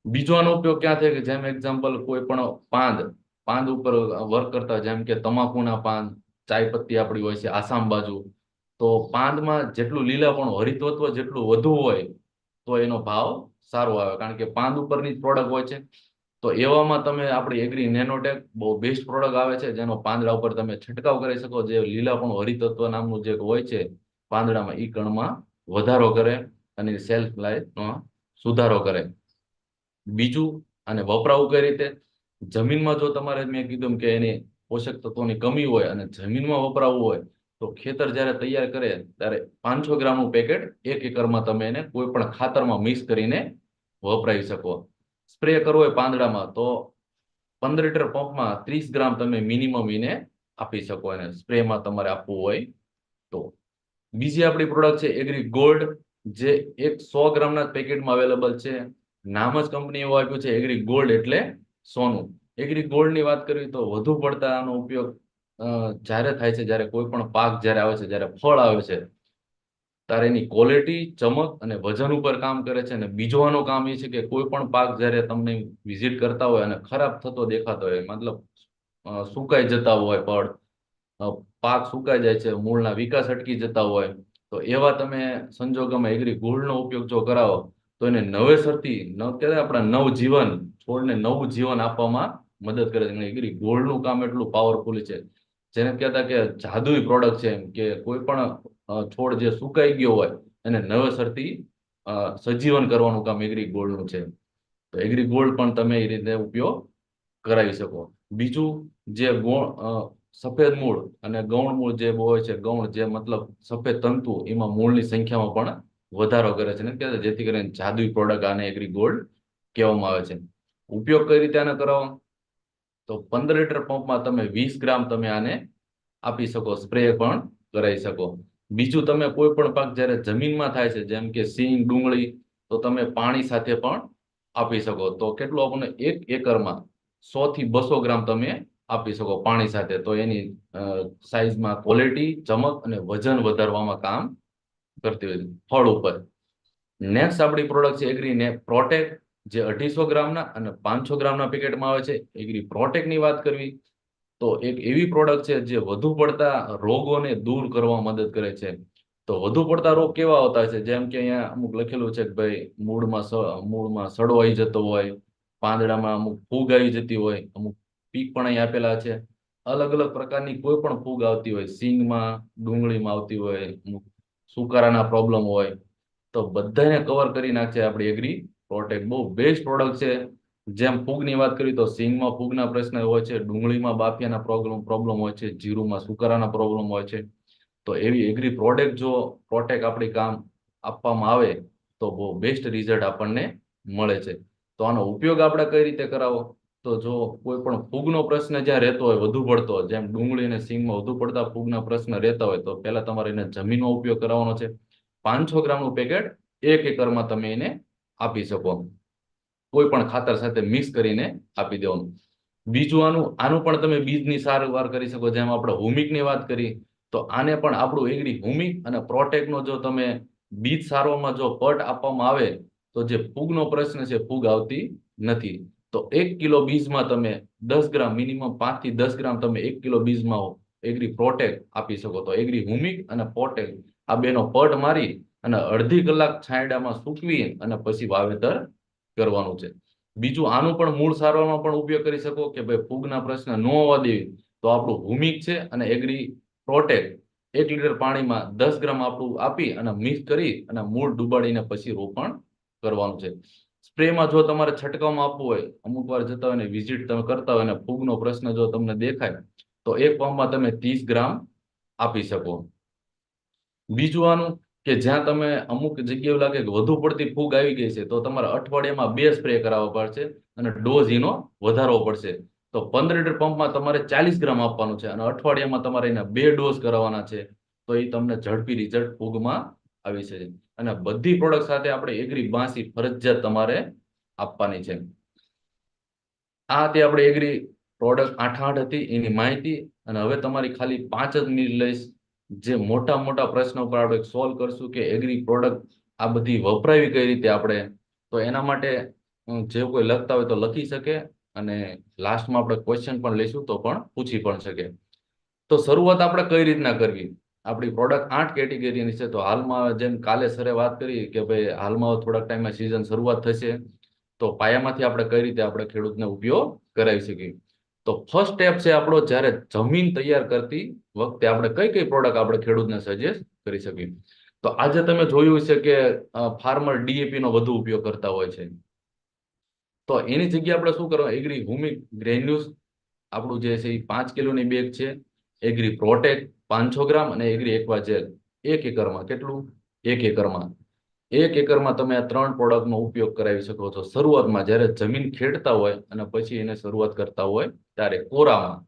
બીજો આનો ઉપયોગ ક્યાં થાય કે જેમ એક્ઝામ્પલ કોઈ પણ પાન ઉપર વર્ક કરતા હોય, જેમ કે તમાકુના પાન, ચાય પત્તી આપણી હોય છે આસામ બાજુ, તો પાનમાં જેટલું લીલાપણું, હરિતત્વ જેટલું વધુ હોય તો એનો ભાવ સારો આવે, કારણ કે પાન ઉપરની જ પ્રોડક્ટ હોય છે. તો એવામાં તમે આપણી એગ્રી નેનોટેક બહુ બેસ્ટ પ્રોડક્ટ આવે છે, જેનો પાંદડા ઉપર તમે છંટકાવ કરી શકો. જે લીલાપણું હરિતત્વ નામનું જે હોય છે પાંદડામાં, એ કણમાં વધારો કરે અને સેલ્ફ લાઈફનો સુધારો કરે. બીજું, અને વપરાવું કઈ રીતે? જમીનમાં જો તમારે મેં કીધું કે એની પોષક તત્વોની કમી હોય અને જમીનમાં વપરાવવું હોય તો ખેતર જ્યારે તૈયાર કરે ત્યારે 500 ગ્રામનું પેકેટ 1 એકરમાં તમે એને કોઈ પણ ખાતરમાં મિક્સ કરીને વપરાવી શકો. સ્પ્રે કરવો હોય પાંદડામાં તો 15 લીટર પંપમાં 30 ગ્રામ તમે મિનિમમ એને આપી શકો, અને સ્પ્રેમાં તમારે આપવું હોય તો. બીજી આપણી પ્રોડક્ટ છે એગ્રી ગોલ્ડ, જે 100 ગ્રામના પેકેટમાં અવેલેબલ છે. નામ જ કંપની એવું આપ્યું છે એગ્રી ગોલ્ડ, એટલે સોનું. એગ્રી ગોલ્ડની વાત કરવી તો વધુ પડતા આનો ઉપયોગ જ્યારે થાય છે, જ્યારે કોઈ પણ પાક જ્યારે આવે છે, જ્યારે ફળ આવે છે, ત્યારે એની ક્વોલિટી, ચમક અને વજન ઉપર કામ કરે છે. અને બીજો આનો કામ એ છે કે કોઈ પણ પાક જ્યારે તમને વિઝિટ કરતા હોય અને ખરાબ થતો દેખાતો હોય, મતલબ સુકાઈ જતા હોય ફળ, પાક સુકાઈ જાય છે, મૂળના વિકાસ અટકી જતા હોય, તો એવા તમે સંજોગોમાં એગ્રી ગોલ્ડનો ઉપયોગ જો કરાવો તો એને નવેસરથી આપણા નવજીવન, છોડને નવું જીવન આપવામાં મદદ કરે છે. એગ્રી ગોલ્ડનું કામ એટલું પાવરફુલ છે, જેને કહેતા કે જાદુઈ પ્રોડક્ટ છે એમ, કે કોઈ પણ છોડ જે સુકાઈ ગયો હોય એને નવેસરથી સજીવન કરવાનું કામ એગ્રી ગોલ્ડનું છે. તો એગ્રી ગોલ્ડ પણ તમે એ રીતે ઉપયોગ કરાવી શકો. બીજું, જે સફેદ મૂળ અને ગૌણ મૂળ જે હોય છે, ગૌણ જે મતલબ સફેદ તંતુ, એમાં મૂળની સંખ્યામાં પણ વધારો કરે છે, ને કે જેથી કરીને જાદુઈ પ્રોડક્ટ આને એગ્રી ગોલ્ડ કહેવામાં આવે છે. ઉપયોગ કઈ રીતે આને કરાવો? તો 15 લીટર પંપમાં તમે 20 ગ્રામ તમે આને આપી શકો, સ્પ્રે પણ કરાવી શકો. બીજું, તમે કોઈ પણ પાક જ્યારે જમીનમાં થાય છે, જેમ કે સિંગ, ડુંગળી, તો તમે પાણી સાથે પણ આપી શકો. તો કેટલું આપણને 1 એકરમાં 100 થી 200 ગ્રામ તમે આપી શકો પાણી સાથે. તો એની સાઈઝમાં ક્વોલિટી, ચમક અને વજન વધારવામાં કામ કરતી હોય છે ફળ ઉપર. નેક્સ્ટ આપણી પ્રોડક્ટ છે એગ્રીને પ્રોટેક્ટ, જે 250 ગ્રામના અને 500 ગ્રામના પેકેટમાં આવે છે. એગ્રી પ્રોટેક્ટની વાત કરવી તો એક એવી પ્રોડક્ટ છે જે વધુ પડતા રોગોને દૂર કરવા મદદ કરે છે. તો વધુ પડતા રોગ કેવા હોતા છે, જેમ કે અહીંયા અમુક લખેલું છે કે ભાઈ મૂળમાં સડો આવી જતો હોય, પાંદડામાં અમુક ફૂગ આવી જતી હોય, અમુક પીક પણ અહીં આપેલા છે. અલગ અલગ પ્રકારની કોઈ પણ ફૂગ આવતી હોય, સિંગમાં, ડુંગળીમાં આવતી હોય, અમુક સુકારાના પ્રોબ્લેમ હોય, તો બધાને કવર કરી નાખશે આપણી એગ્રી પ્રોટેક્ટ. બહુ બેસ્ટ પ્રોડક્ટ છે. જેમ ફૂગની વાત કરી તો સિંગમાં ફૂગના પ્રશ્ન હોય છે, ડુંગળીમાં બાફિયાના પ્રોબ્લેમ હોય છે, જીરુમાં સુકારાના પ્રોબ્લેમ હોય છે. તો એવી એગ્રી પ્રોડક્ટ જો પ્રોટેક્ટ આપણી કામ આપવામાં આવે તો બહુ બેસ્ટ રિઝલ્ટ આપણને મળે છે. તો આનો ઉપયોગ આપણે કઈ રીતે કરાવો? તો જો કોઈ પણ ફૂગનો પ્રશ્ન જ્યાં રહેતો હોય વધુ પડતો, જેમ ડુંગળી અને સિંગમાં વધુ પડતા ફૂગના પ્રશ્ન રહેતા હોય, તો પહેલા તમારે એને જમીનનો ઉપયોગ કરવાનો છે. 500 ગ્રામનું પેકેટ 1 એકરમાં તમે એને આપી શકો. કોઈ પણ ખાતર સાથે મિક્સ કરીને આપી દેવાનું. બીજું આનું પણ તમે બીજની સારવાર કરી શકો. જેમ આપણે હુમિકની વાત કરી, તો આને પણ આપણું એગ્રી હુમિક અને પ્રોટેક્ટનો જો તમે બીજ સારવારમાં જો પટ આપવામાં આવે તો જે ફૂગનો પ્રશ્ન છે ફૂગ આવતી નથી. તો 1 કિલો બીજમાં તમે 10 ગ્રામ, મિનિમમ 5 થી 10 ગ્રામ તમે 1 કિલો બીજમાં એગ્રી પ્રોટેક્ટ આપી શકો. તો એગ્રી હુમિક અને પ્રોટેક્ટ આ બેનો પટ મારી અને અડધી કલાક છાંયડામાં સૂકવી અને પછી વાવેતર કરવાનું છે. બીજું આનું પણ મૂળ સારવારમાં પણ ઉપયોગ કરી શકો કે ભાઈ ફૂગના પ્રશ્ન ન હોવા દેવી, તો આપણું હુમિક છે અને એગ્રી પ્રોટેક્ટ 1 લીટર પાણીમાં 10 ગ્રામ આપણું આપી અને મિક્સ કરી અને મૂળ ડુબાડીને પછી રોપણ કરવાનું છે. સ્પ્રેમાં જો તમારે છંટકાવમાં આપવું હોય, અમુક વાર જતા હોય ને વિઝિટ તમે કરતા હોય અને ફૂગનો પ્રશ્ન જો તમને દેખાય તો એક પંપમાં તમે 30 ગ્રામ આપી શકો. બીજું કે જ્યાં તમે અમુક જગ્યાએ લાગે કે વધુ પડતી ફૂગ આવી ગઈ છે, તો તમારે અઠવાડિયામાં 2 સ્પ્રે કરાવવા પડશે અને ડોઝ એનો વધારવો પડશે. તો 15 લીટર પંપમાં તમારે 40 ગ્રામ આપવાનું છે અને અઠવાડિયામાં તમારે એના 2 ડોઝ કરવાના છે. તો એ તમને ઝડપી રિઝલ્ટ ફૂગમાં આવી છે. અને બધી પ્રોડક્ટ સાથે આપણે એગ્રી બાંસી ફરજિયાત તમારે આપવાની છે. આ હતી આપણે એગ્રી પ્રોડક્ટ 8 હતી એની માહિતી. અને હવે તમારી ખાલી 5 જ મિનિટ લઈશ, જે મોટા મોટા પ્રશ્નો પર આપણે સોલ્વ કરશું કે એગ્રી પ્રોડક્ટ આ બધી વપરાવી કઈ રીતે આપણે. તો એના માટે જે કોઈ લખતા હોય તો લખી શકે અને લાસ્ટમાં આપણે ક્વેશ્ચન પણ લઈશું તો પણ પૂછી પણ શકે. તો શરૂઆત આપણે કઈ રીતના કરવી? આપણી પ્રોડક્ટ 8 કેટેગરીની છે. તો હાલમાં જેમ કાલે સરે વાત કરી કે ભાઈ હાલમાં થોડાક ટાઈમમાં સિઝન શરૂઆત થશે, તો પાયામાંથી આપણે કઈ રીતે આપણે ખેડૂતને ઉપયોગ કરાવી શકીએ. તો ફર્સ્ટ સ્ટેપ છે આપણો, જ્યારે જમીન તૈયાર કરતી વખતે આપણે કઈ પ્રોડક્ટ આપણે ખેડૂતને સજેસ્ટ કરી શકીએ. તો આજે તમે જોયું છે કે ફાર્મર ડીએપી નો વધુ ઉપયોગ કરતા હોય છે. તો એની જગ્યાએ આપણે શું કરવાનું? એગ્રી હુમિક ગ્રેન્યુલ્સ આપણું જે છે એ 5 કિલોની બેગ છે. એગ્રી પ્રોટેક્ટ 500 ગ્રામ અને એગ્રી એક્વા જેલ 1 એકરમાં. કેટલું? 1 એકરમાં. 1 એકરમાં તમે આ 3 પ્રોડક્ટનો ઉપયોગ કરાવી શકો છો. શરૂઆતમાં જ્યારે જમીન ખેડતા હોય અને પછી એને શરૂઆત કરતા હોય ત્યારે કોરામાં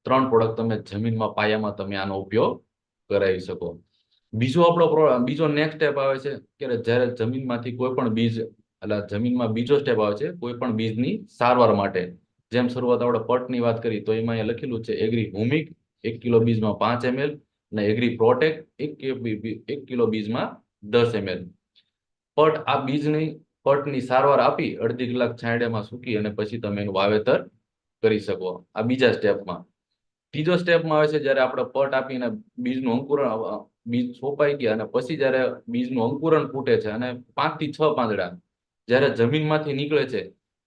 3 પ્રોડક્ટ તમે જમીનમાં પાયામાં તમે આનો ઉપયોગ કરાવી શકો. બીજો નેક્સ્ટ સ્ટેપ આવે છે કે જ્યારે જમીનમાંથી કોઈ પણ બીજ, એટલે જમીનમાં બીજો સ્ટેપ આવે છે કોઈ પણ બીજની સારવાર માટે. જેમ શરૂઆત આપણે પટની વાત કરી તો એમાં અહીંયા લખેલું છે એગ્રી હુમિક 1 કિલો બીજમાં 5 ml અને એગ્રી પ્રોટેક્ટ 1 કિલો બીજમાં 10 ml. પટની સારવાર આપી અડધી કલાક છાંયડામાં સૂકી અને પછી તમે એનું વાવેતર કરી શકો. આ બીજા સ્ટેપમાં. ત્રીજો સ્ટેપમાં આવે છે જ્યારે આપણે પટ આપીને બીજનું અંકુરણ, બીજ સોંપાઈ ગયા અને પછી જ્યારે બીજનું અંકુરણ ફૂટે છે અને 5 થી 6 પાંદડા જ્યારે જમીનમાંથી નીકળે છે,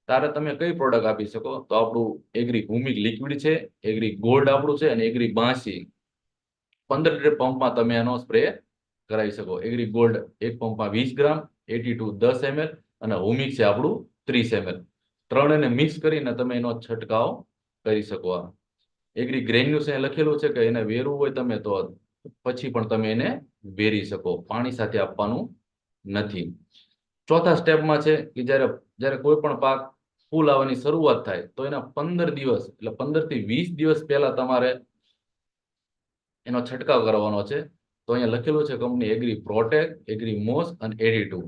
ત્યારે તમે કઈ પ્રોડક્ટ આપી શકો? તો આપણું એગ્રી હુમિક લિક્વિડ છે, એગ્રી ગોલ્ડ આપણું છે અને એગ્રી બાંસી 15 લીટર પંપમાં તમે એનો સ્પ્રે કરાવી શકો. એગ્રી ગોલ્ડ 1 પંપમાં 20 ગ્રામ, 82 10 ml અને હુમિક છે આપણું 30 ml. ત્રણેયને મિક્સ કરીને તમે એનો છંટકાવ કરી શકો. એગ્રી ગ્રેન્યુલ્સ લખેલું છે કે એને વેરવું હોય તમે તો પછી પણ તમે એને વેરી શકો, પાણી સાથે આપવાનું નથી. ચોથા સ્ટેપમાં છે કે જ્યારે કોઈ પણ પાક ફૂલ આવવાની શરૂઆત થાય તો એના 15 દિવસ, એટલે 15 થી 20 દિવસ પહેલા તમારે એનો છંટકાવ કરવાનો છે. તો અહીંયા લખેલું છે કંપની એગ્રી પ્રોટેક્ટ, એગ્રી મોસ અને 82.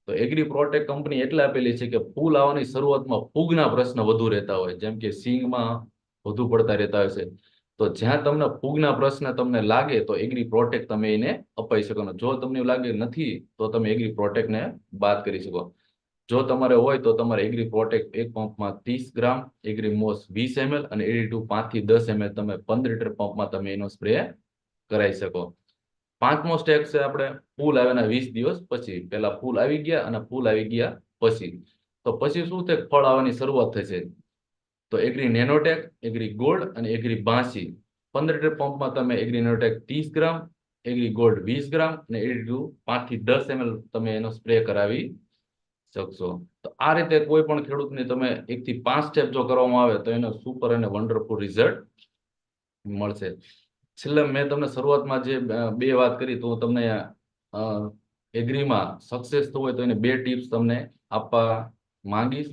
તો એગ્રી પ્રોટેક કંપની એટલે આપેલી છે કે ફૂલ આવવાની શરૂઆતમાં ફૂગના પ્રશ્ન વધુ રહેતા હોય, જેમ કે સિંગમાં વધુ પડતા રહેતા હોય છે. તો જ્યાં તમને ફૂગના પ્રશ્ન તમને લાગે તો એગ્રી પ્રોટેક તમે એને અપાઈ શકો. જો તમને એવું લાગે નથી તો તમે એગ્રી પ્રોટેકને બાદ કરી શકો. જો તમારે હોય તો તમારે એગ્રી પ્રોટેક એક પંપમાં 30 ગ્રામ, એગ્રી મોસ 20 ml અને 82 5 થી 10 ml તમે 15 લિટર પંપમાં તમે એનો સ્પ્રે કરાવી શકો. પાંચમો સ્ટેપ છે આપણે ફૂલ આવ્યાના 20 દિવસ પછી. પહેલા ફૂલ આવી ગયા અને ફૂલ આવી ગયા પછી. તો પછી શું થાય, ફળ આવવાની શરૂઆત થશે. તો એગ્રી નેનોટેક, એગ્રી ગોલ્ડ અને એગ્રી 82 15 લિટર પંપમાં તમે એગ્રી નેનોટેક 30 ગ્રામ, એગ્રી ગોલ્ડ 20 ગ્રામ અને 82 5 થી 10 ml તમે એનો સ્પ્રે કરાવી શકશો. તો આ રીતે કોઈ પણ ખેડૂતને તમે 1 થી 5 સ્ટેપ જો કરવામાં આવે તો એનો સુપર અને વન્ડરફુલ રિઝલ્ટ મળશે. છેલ્લે મેં તમને શરૂઆતમાં જે બે વાત કરી તો હું તમને એગ્રીમાં સક્સેસ થવું હોય તો એને બે ટિપ્સ તમને આપવા માંગીશ.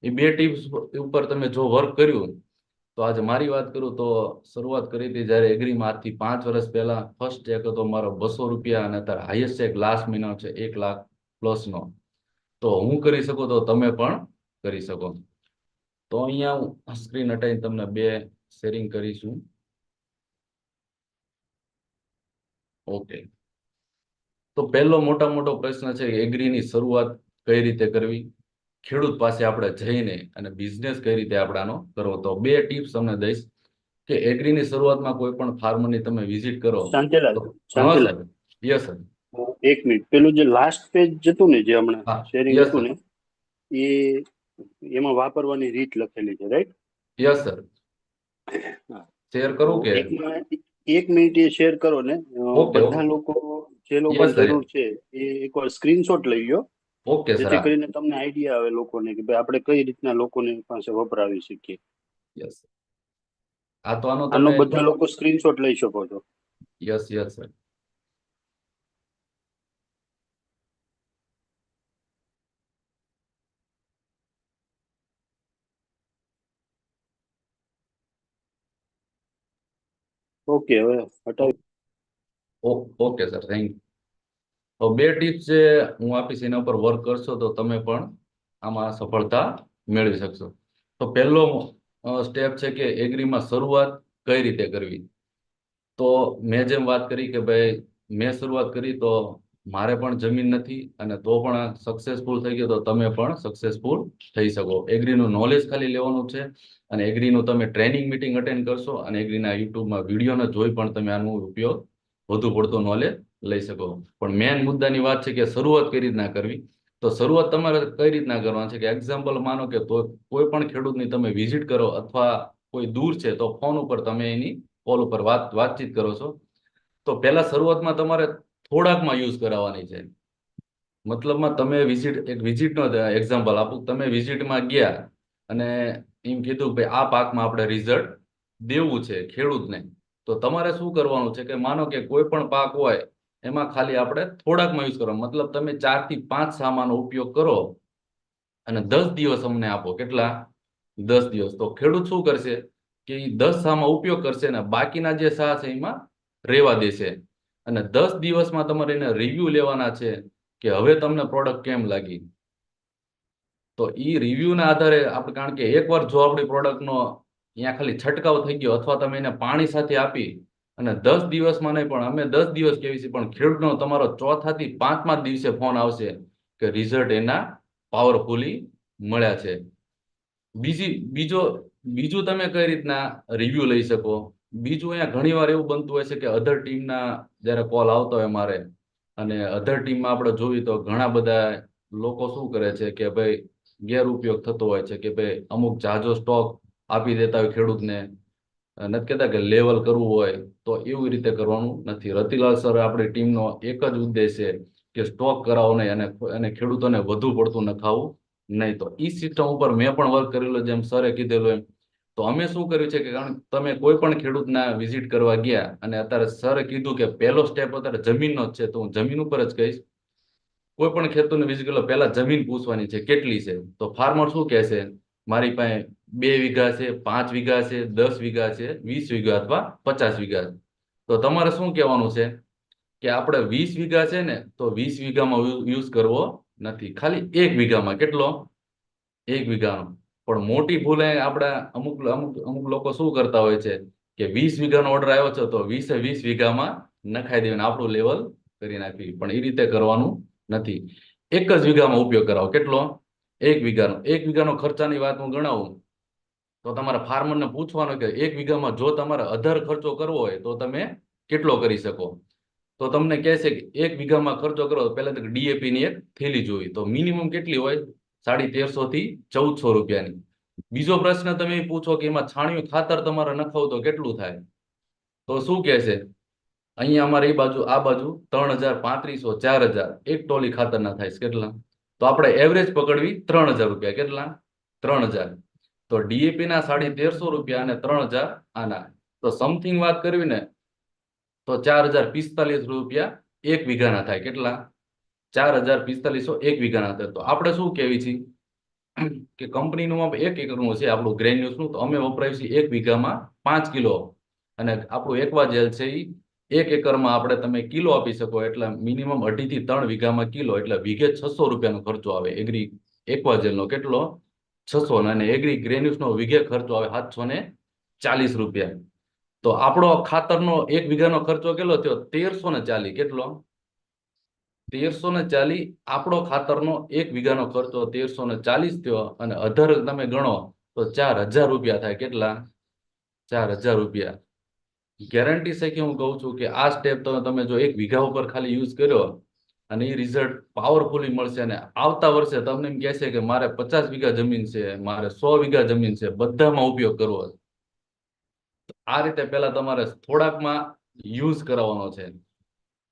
એ બે ટિપ્સ ઉપર તમે જો વર્ક કર્યું તો આજે મારી વાત કરું તો શરૂઆત કરી હતી જ્યારે એગ્રીમાં આજથી 5 વર્ષ પહેલા ફર્સ્ટ ચેક હતો મારો 200 રૂપિયા અને અત્યારે હાઈએસ્ટ ચેક લાસ્ટ મહિનો છે 1 લાખ પ્લસનો. તો હું કરી શકું તો તમે પણ કરી શકો. તો અહીંયા હું સ્ક્રીન હટાવીને તમને બે શેરિંગ કરીશું. ઓકે. તો પહેલો મોટો પ્રશ્ન છે કે એગ્રીની શરૂઆત કઈ રીતે કરવી, ખેડૂત પાસે આપણે જઈને અને બિઝનેસ કઈ રીતે આપણાનો કરવો. તો બે ટિપ્સ તમને દઈશ કે એગ્રીની શરૂઆતમાં કોઈ પણ ફાર્મરની તમે વિઝિટ કરો શાંતિલાલ, તો હા શાંતિલાલ, સર. Yes sir. એક મિનિટ. પેલું જે લાસ્ટ પેજ જતું ને, જે હમણાં હા શેરિંગ યસ હતું સર. ને, એ એમાં વાપરવાની રીત લખેલી છે, રાઈટ? Yes sir. શેર તો કરું કે? એક મિનિટ એ શેર કરો ને. ઓકે બધા ઓકે. લોકો, જે લોકોને યસ સર. જરૂર છે, એ એકવાર સ્ક્રીનશોટ લઈ લો, ઓકે સર. જેથી કરીને તમને આઈડિયા આવે લોકોને કે ભાઈ આપણે કઈ રીતના લોકોને પાસે વપરાવી શકીએ. યસ. આ તો આનો આનો તમે બધા લોકો સ્ક્રીનશોટ લઈ શકો છો. Yes yes sir. ઓકે, હવે હટાવી. Okay sir, thank you. તો બે ટિપ્સ જે હું આપીશ એના પર વર્ક કરશો તો તમે પણ આમાં સફળતા મેળવી શકશો. તો પહેલો સ્ટેપ છે કે એગ્રીમાં શરૂઆત કઈ રીતે કરવી. તો મેં જેમ વાત કરી કે ભાઈ મેં શરૂઆત કરી તો મારે પણ જમીન નથી અને તો પણ સક્સેસફુલ થઈ ગયો તો તમે પણ સક્સેસફુલ થઈ શકો. એગ્રીનું નોલેજ ખાલી લેવાનું છે અને એગ્રીનું તમે ટ્રેનિંગ મીટિંગ અટેન્ડ કરશો અને એગ્રીના યુટ્યુબમાં વિડીયોને જોઈ પણ તમે આનો ઉપયોગ વધુ પડતો નોલેજ લઈ શકો. પણ મેન મુદ્દાની વાત છે કે શરૂઆત કઈ રીતના કરવી. તો શરૂઆત તમારે કઈ રીતના કરવાની છે કે એક્ઝામ્પલ માનો કે તો કોઈ પણ ખેડૂતની તમે વિઝિટ કરો અથવા કોઈ દૂર છે તો ફોન ઉપર તમે એની કોલ ઉપર વાતચીત કરો છો. તો પહેલા શરૂઆતમાં તમારે થોડાકમાં યુઝ કરાવવાની છે. મતલબમાં તમે એક વિઝિટનો એક્ઝામ્પલ આપું. તમે વિઝિટમાં ગયા અને એમ કીધું કે આ પાકમાં આપણે રિઝલ્ટ દેવું છે ખેડૂતને. તો તમારે શું કરવાનું છે કે માનો કે કોઈ પણ પાક હોય એમાં ખાલી આપણે થોડાકમાં યુઝ કરવાનો. મતલબ તમે 4 થી 5 સામાનો ઉપયોગ કરો અને 10 દિવસ અમને આપો. કેટલા? 10 દિવસ. તો ખેડૂત શું કરશે કે 10 સામાં ઉપયોગ કરશે ને બાકીના જે સા છે એમાં રહેવા દેશે અને 10 દિવસમાં તમારે એને રિવ્યુ લેવાના છે કે હવે તમને પ્રોડક્ટ કેમ લાગી. તો એ રિવ્યુના આધારે આપણે, કારણ કે એકવાર જો આપણી પ્રોડક્ટનો અહીંયા ખાલી છંટકાવ થઈ ગયો અથવા તમે એને પાણી સાથે આપી અને 10 દિવસમાં નહીં પણ અમે 10 દિવસ કહેવી છે પણ ખેડૂતનો તમારો ચોથા થી 5મા દિવસે ફોન આવશે કે રિઝલ્ટ એના પાવરફુલી મળ્યા છે. બીજું તમે કઈ રીતના રિવ્યુ લઈ શકો. બીજું અહીંયા ઘણીવાર એવું બનતું હોય છે કે અધર ટીમના જ્યારે કોલ આવતો હોય મારે અને અધર ટીમમાં આપણે જોઈએ તો ઘણા બધા લોકો શું કરે છે કે ભાઈ ગેરઉપયોગ થતો હોય છે કે ભાઈ અમુક જાજો સ્ટોક આપી દેતા હોય ખેડૂતને. નથી કહેતા કે લેવલ કરવું હોય તો એવી રીતે કરવાનું નથી. રતિલાલ સર આપણી ટીમનો એક જ ઉદ્દેશ છે કે સ્ટોક કરાવો નહીં અને ખેડૂતોને વધુ પડતું નખાવું નહીં. તો એ સિસ્ટમ ઉપર મેં પણ વર્ક કરેલું, જેમ સરે કીધેલું એમ. તો અમે શું કર્યું છે કે કારણ તમે કોઈ પણ ખેડૂતના વિઝિટ કરવા ગયા અને અત્યારે સરે કીધું કે પહેલો સ્ટેપ અત્યારે જમીનનો જ છે તો હું જમીન ઉપર જ કહીશ. કોઈ પણ ખેડૂતને વિઝિટ કરો પહેલા જમીન પૂછવાની છે કેટલી છે. તો ફાર્મર શું કહેશે, મારી પાસે 2 વીઘા છે, 5 વીઘા છે, 10 વીઘા છે, 20 વીઘા અથવા 50 વીઘા. તો તમારે શું કહેવાનું છે કે આપણે 20 વીઘા છે ને તો 20 વીઘામાં યુઝ કરવો નથી, ખાલી 1 વીઘામાં. કેટલો? 1 વીઘાનો. પણ મોટી ભૂલ એ આપણા અમુક અમુક અમુક લોકો શું કરતા હોય છે કે 20 વીઘાનો ઓર્ડર આવ્યો છે તો 20 વીઘામાં નખાઈ દેવાનું, આપણું લેવલ કરી નાખવી. પણ એ રીતે કરવાનું નથી. 1 જ વીઘામાં ઉપયોગ કરાવો. કેટલો? 1 વીઘાનો. 1 વીઘાનો ખર્ચાની વાત હું ગણાવું તો તમારા ફાર્મરને પૂછવાનું કે 1 વીઘામાં જો તમારે અધર ખર્ચો કરવો હોય તો તમે કેટલો કરી શકો? તો તમને કહેશે કે 1 વીઘામાં ખર્ચો કરો તો પહેલા તો ડીએપી ની એક થેલી જોઈ તો મિનિમમ કેટલી હોય? 1350 થી 1400 રૂપિયાની. બીજો પ્રશ્ન તમે એ પૂછો કે એમાં છાણિયું ખાતર તમારે નખાવું તો કેટલું થાય? તો શું કહેશે? અહીંયા અમારે આ બાજુ 3000, 3500, 4000 એક ટોલી ખાતરના થાય છે. કેટલા? તો આપણે એવરેજ પકડવી 3000 રૂપિયા. કેટલા? 3000. તો ડીએપી ના 1350 રૂપિયા અને 3000 આના. તો સમથિંગ વાત કરવી ને તો 4045 રૂપિયા 1 વીઘાના થાય. કેટલા? 4045 1 વીઘાના થાય. તો આપણે શું કહેવી છીએ કે કંપનીનું માપ 1 એકરનું છે આપણું ગ્રેન્યુલ્સનું, તો અમે વપરાય છે 1 વીઘામાં 5 કિલો, અને આપણું એક્વાજેલ છે એ 1 એકરમાં આપણે તમે કિલો આપી શકો એટલે મિનિમમ 2.5 થી 3 વીઘામાં કિલો, એટલે વીઘે 600 રૂપિયાનો ખર્ચો આવે. એગ્રી એક્વાજેલનો કેટલો? 600, અને એગ્રી ગ્રેન્યુલ્સનો વીઘે ખર્ચો આવે 740 રૂપિયા. તો આપણો ખાતરનો 1 વીઘાનો ખર્ચો કેટલો થયો? 1340. કેટલો? 1340 આપણો ખાતરનો 1 વીઘાનો ખર્ચો 1340 થયો, અને અધર તમે ગણો તો 4000 રૂપિયા થાય. કેટલા? 4000 રૂપિયા. ગેરંટી છે કે હું કહું છું કે આ સ્ટેપ તમે જો 1 વીઘા ઉપર ખાલી યુઝ કર્યો અને એ રિઝલ્ટ પાવરફુલી મળશે. અને આવતા વર્ષે તમને એમ કહેશે કે મારે 50 વીઘા જમીન છે, મારે 100 વીઘા જમીન છે, બધામાં ઉપયોગ કરવો. આ રીતે પહેલા તમારે થોડાકમાં યુઝ કરાવવાનો છે.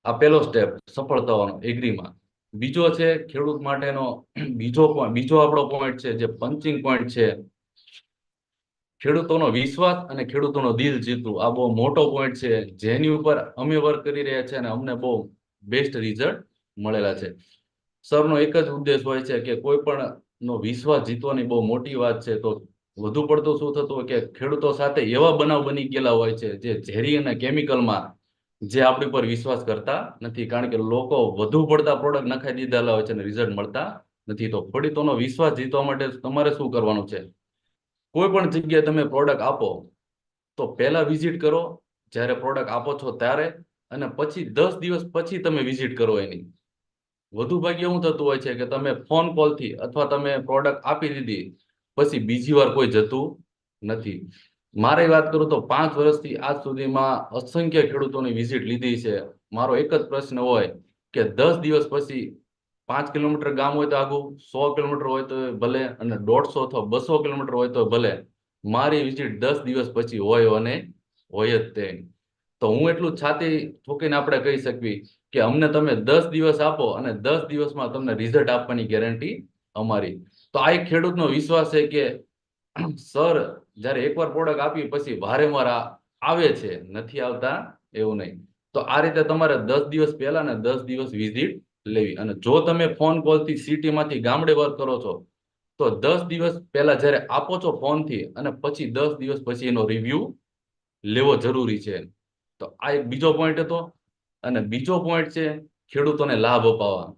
આ પહેલો સ્ટેપ સફળ થવાનો એગ્રીમાં. બીજો છે ખેડૂત માટેનો બીજો આપણો પોઈન્ટ છે જે પંચિંગ પોઈન્ટ છે, ખેડૂતોનો વિશ્વાસ અને ખેડૂતોનો દિલ જીતવું. આ બહુ મોટો પોઈન્ટ છે જેની ઉપર અમે વર્ક કરી રહ્યા છીએ અને અમને બહુ બેસ્ટ રિઝલ્ટ મળેલા છે. સરનો એક જ ઉદ્દેશ હોય છે કે કોઈ પણ નો વિશ્વાસ જીતવાની બહુ મોટી વાત છે. તો વધુ પડતું શું થતું હોય કે ખેડૂતો સાથે એવા બનાવ બની ગયેલા હોય છે જે ઝેરી અને કેમિકલમાં જે આપણી પર વિશ્વાસ કરતા નથી, કારણ કે લોકો વધુ પડતા પ્રોડક્ટ નખાઈ દીધેલા હોય છે અને રિઝલ્ટ મળતા નથી. તો ખેડૂતોનો વિશ્વાસ જીતવા માટે તમારે શું કરવાનું છે? કોઈ પણ જગ્યાએ તમે પ્રોડક્ટ આપો તો પહેલા વિઝિટ કરો જ્યારે પ્રોડક્ટ આપો છો ત્યારે, અને પછી 10 દિવસ પછી તમે વિઝિટ કરો એની. વધુ ભાગ્યે શું થતું હોય છે કે તમે ફોન કોલથી અથવા તમે પ્રોડક્ટ આપી દીધી પછી બીજી વાર કોઈ જતું નથી. મારી વાત કરું તો 5 વર્ષથી આજ સુધીમાં અસંખ્ય ખેડૂતોની વિઝિટ લીધી છે. મારો એક જ પ્રશ્ન હોય કે 10 દિવસ પછી 5 કિલોમીટર ગામ હોય તો આગું, 100 કિલોમીટર હોય તો ભલે, અને 150 અથવા 200 કિલોમીટર હોય તો ભલે, મારી વિઝિટ 10 દિવસ પછી હોય અને હોય જ તે. તો હું એટલું છાતી ઠોકીને આપણે કહી શકવી કે અમને તમે 10 દિવસ આપો અને 10 દિવસમાં તમને રિઝલ્ટ આપવાની ગેરંટી અમારી. તો આ એક ખેડૂતનો વિશ્વાસ છે કે સર જ્યારે એકવાર પ્રોડક્ટ આપી પછી વારંવાર આવે છે, નથી આવતા એવું નહીં. તો આ રીતે તમારે 10 દિવસ પહેલા ને 10 દિવસ વિઝિટ લેવી. અને જો તમે ફોન કોલથી સિટીમાંથી ગામડે વર્ક કરો છો તો 10 દિવસ પહેલા જ્યારે આપો છો ફોનથી અને પછી 10 દિવસ પછી એનો રિવ્યુ લેવો જરૂરી છે. તો આ એક બીજો પોઈન્ટ હતો. અને બીજો પોઈન્ટ છે ખેડૂતોને લાભ અપાવવા.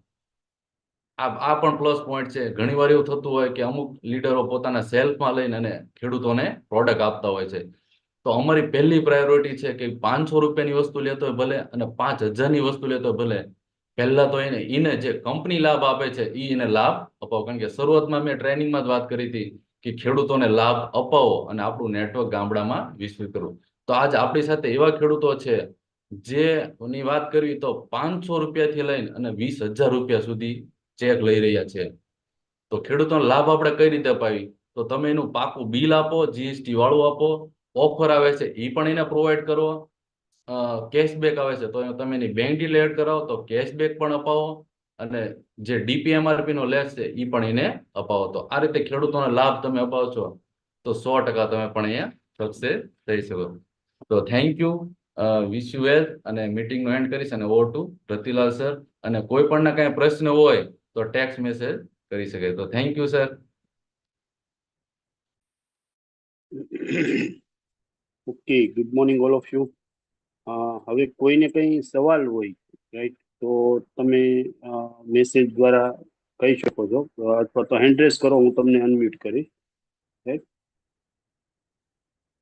આ પણ પ્લસ પોઈન્ટ છે. ઘણીવાર એવું થતું હોય કે અમુક લીડરો પોતાના સેલ્ફમાં લઈને અને ખેડૂતોને પ્રોડક્ટ આપતા હોય છે. તો અમારી પહેલી પ્રાયોરિટી છે કે 500 રૂપિયાની વસ્તુ લેતો હોય ભલે અને 5000ની વસ્તુ લેતો હોય ભલે, પહેલા તો એને જે કંપની લાભ આપે છે એને લાભ અપાવો. કારણ કે શરૂઆતમાં મેં ટ્રેનિંગમાં જ વાત કરી હતી કે ખેડૂતોને લાભ અપાવો અને આપણું નેટવર્ક ગામડામાં વિસ્તૃત કરવું. તો આજ આપણી સાથે એવા ખેડૂતો છે જેની વાત કરવી તો 500 રૂપિયાથી લઈને અને 20,000 રૂપિયા સુધી ચેક લઈ રહ્યા છે. તો ખેડૂતોનો લાભ આપણે કઈ રીતે અપાવી? તો તમે એનું પાકું બિલ આપો, જીએસટી વાળું આપો, ઓફર આવે છે એ પણ એને પ્રોવાઈડ કરો, કેશબેક આવે છે તો તમે એની બેંક ડિટેલ એડ કરાવો તો કેશબેક પણ અપાવો, અને જે ડીપીએમઆરપી નો લેસ છે એ પણ એને અપાવો. તો આ રીતે ખેડૂતોનો લાભ તમે અપાવો છો તો 100% તમે પણ અહીંયા સક્સેસ થઈ શકો. તો થેન્ક યુ, વિશ યુ વેલ, અને મીટિંગ નો એન્ડ કરીશ અને ઓવર ટુ રતિલાલ સર. અને કોઈ પણ કઈ પ્રશ્ન હોય તો ટેક્સ્ટ મેસેજ કરી શકે. તો thank you sir. Okay, good morning all of you. હવે કોઈને કંઈ સવાલ હોય રાઈટ તો તમે મેસેજ દ્વારા કહી શકો છો, અથવા તો હેન્ડ રેસ કરો, હું તમને અનમ્યુટ કરીશ. right?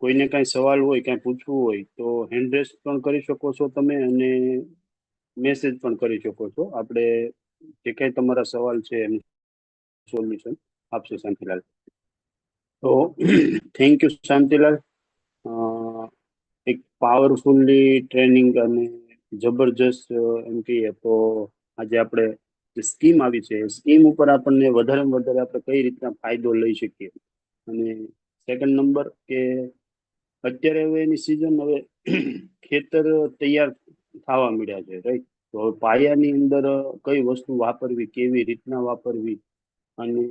કોઈને કાંઈ સવાલ હોય, કાંઈ પૂછવું હોય તો હેન્ડ રેસ પણ કરી શકો છો તમે, અને મેસેજ પણ કરી શકો છો. આપણે જે કાંઈ તમારા સવાલ છે એનું સોલ્યુશન આપશે શાંતિલાલ. તો થેન્ક યુ શાંતિલાલ. અ, એક પાવરફુલ્લી ટ્રેનિંગ અને જબરજસ્ત એમ કહીએ તો આજે આપણે જે સ્કીમ આવી છે એ સ્કીમ ઉપર આપણને વધારેમાં વધારે આપણે કઈ રીતના ફાયદો લઈ શકીએ. અને સેકન્ડ નંબર કે અત્યારે હવે એની સિઝન, હવે ખેતર તૈયાર થવા મળ્યા છે, રાઈટ? તો હવે પાયાની અંદર કઈ વસ્તુ વાપરવી, કેવી રીતના વાપરવી, અને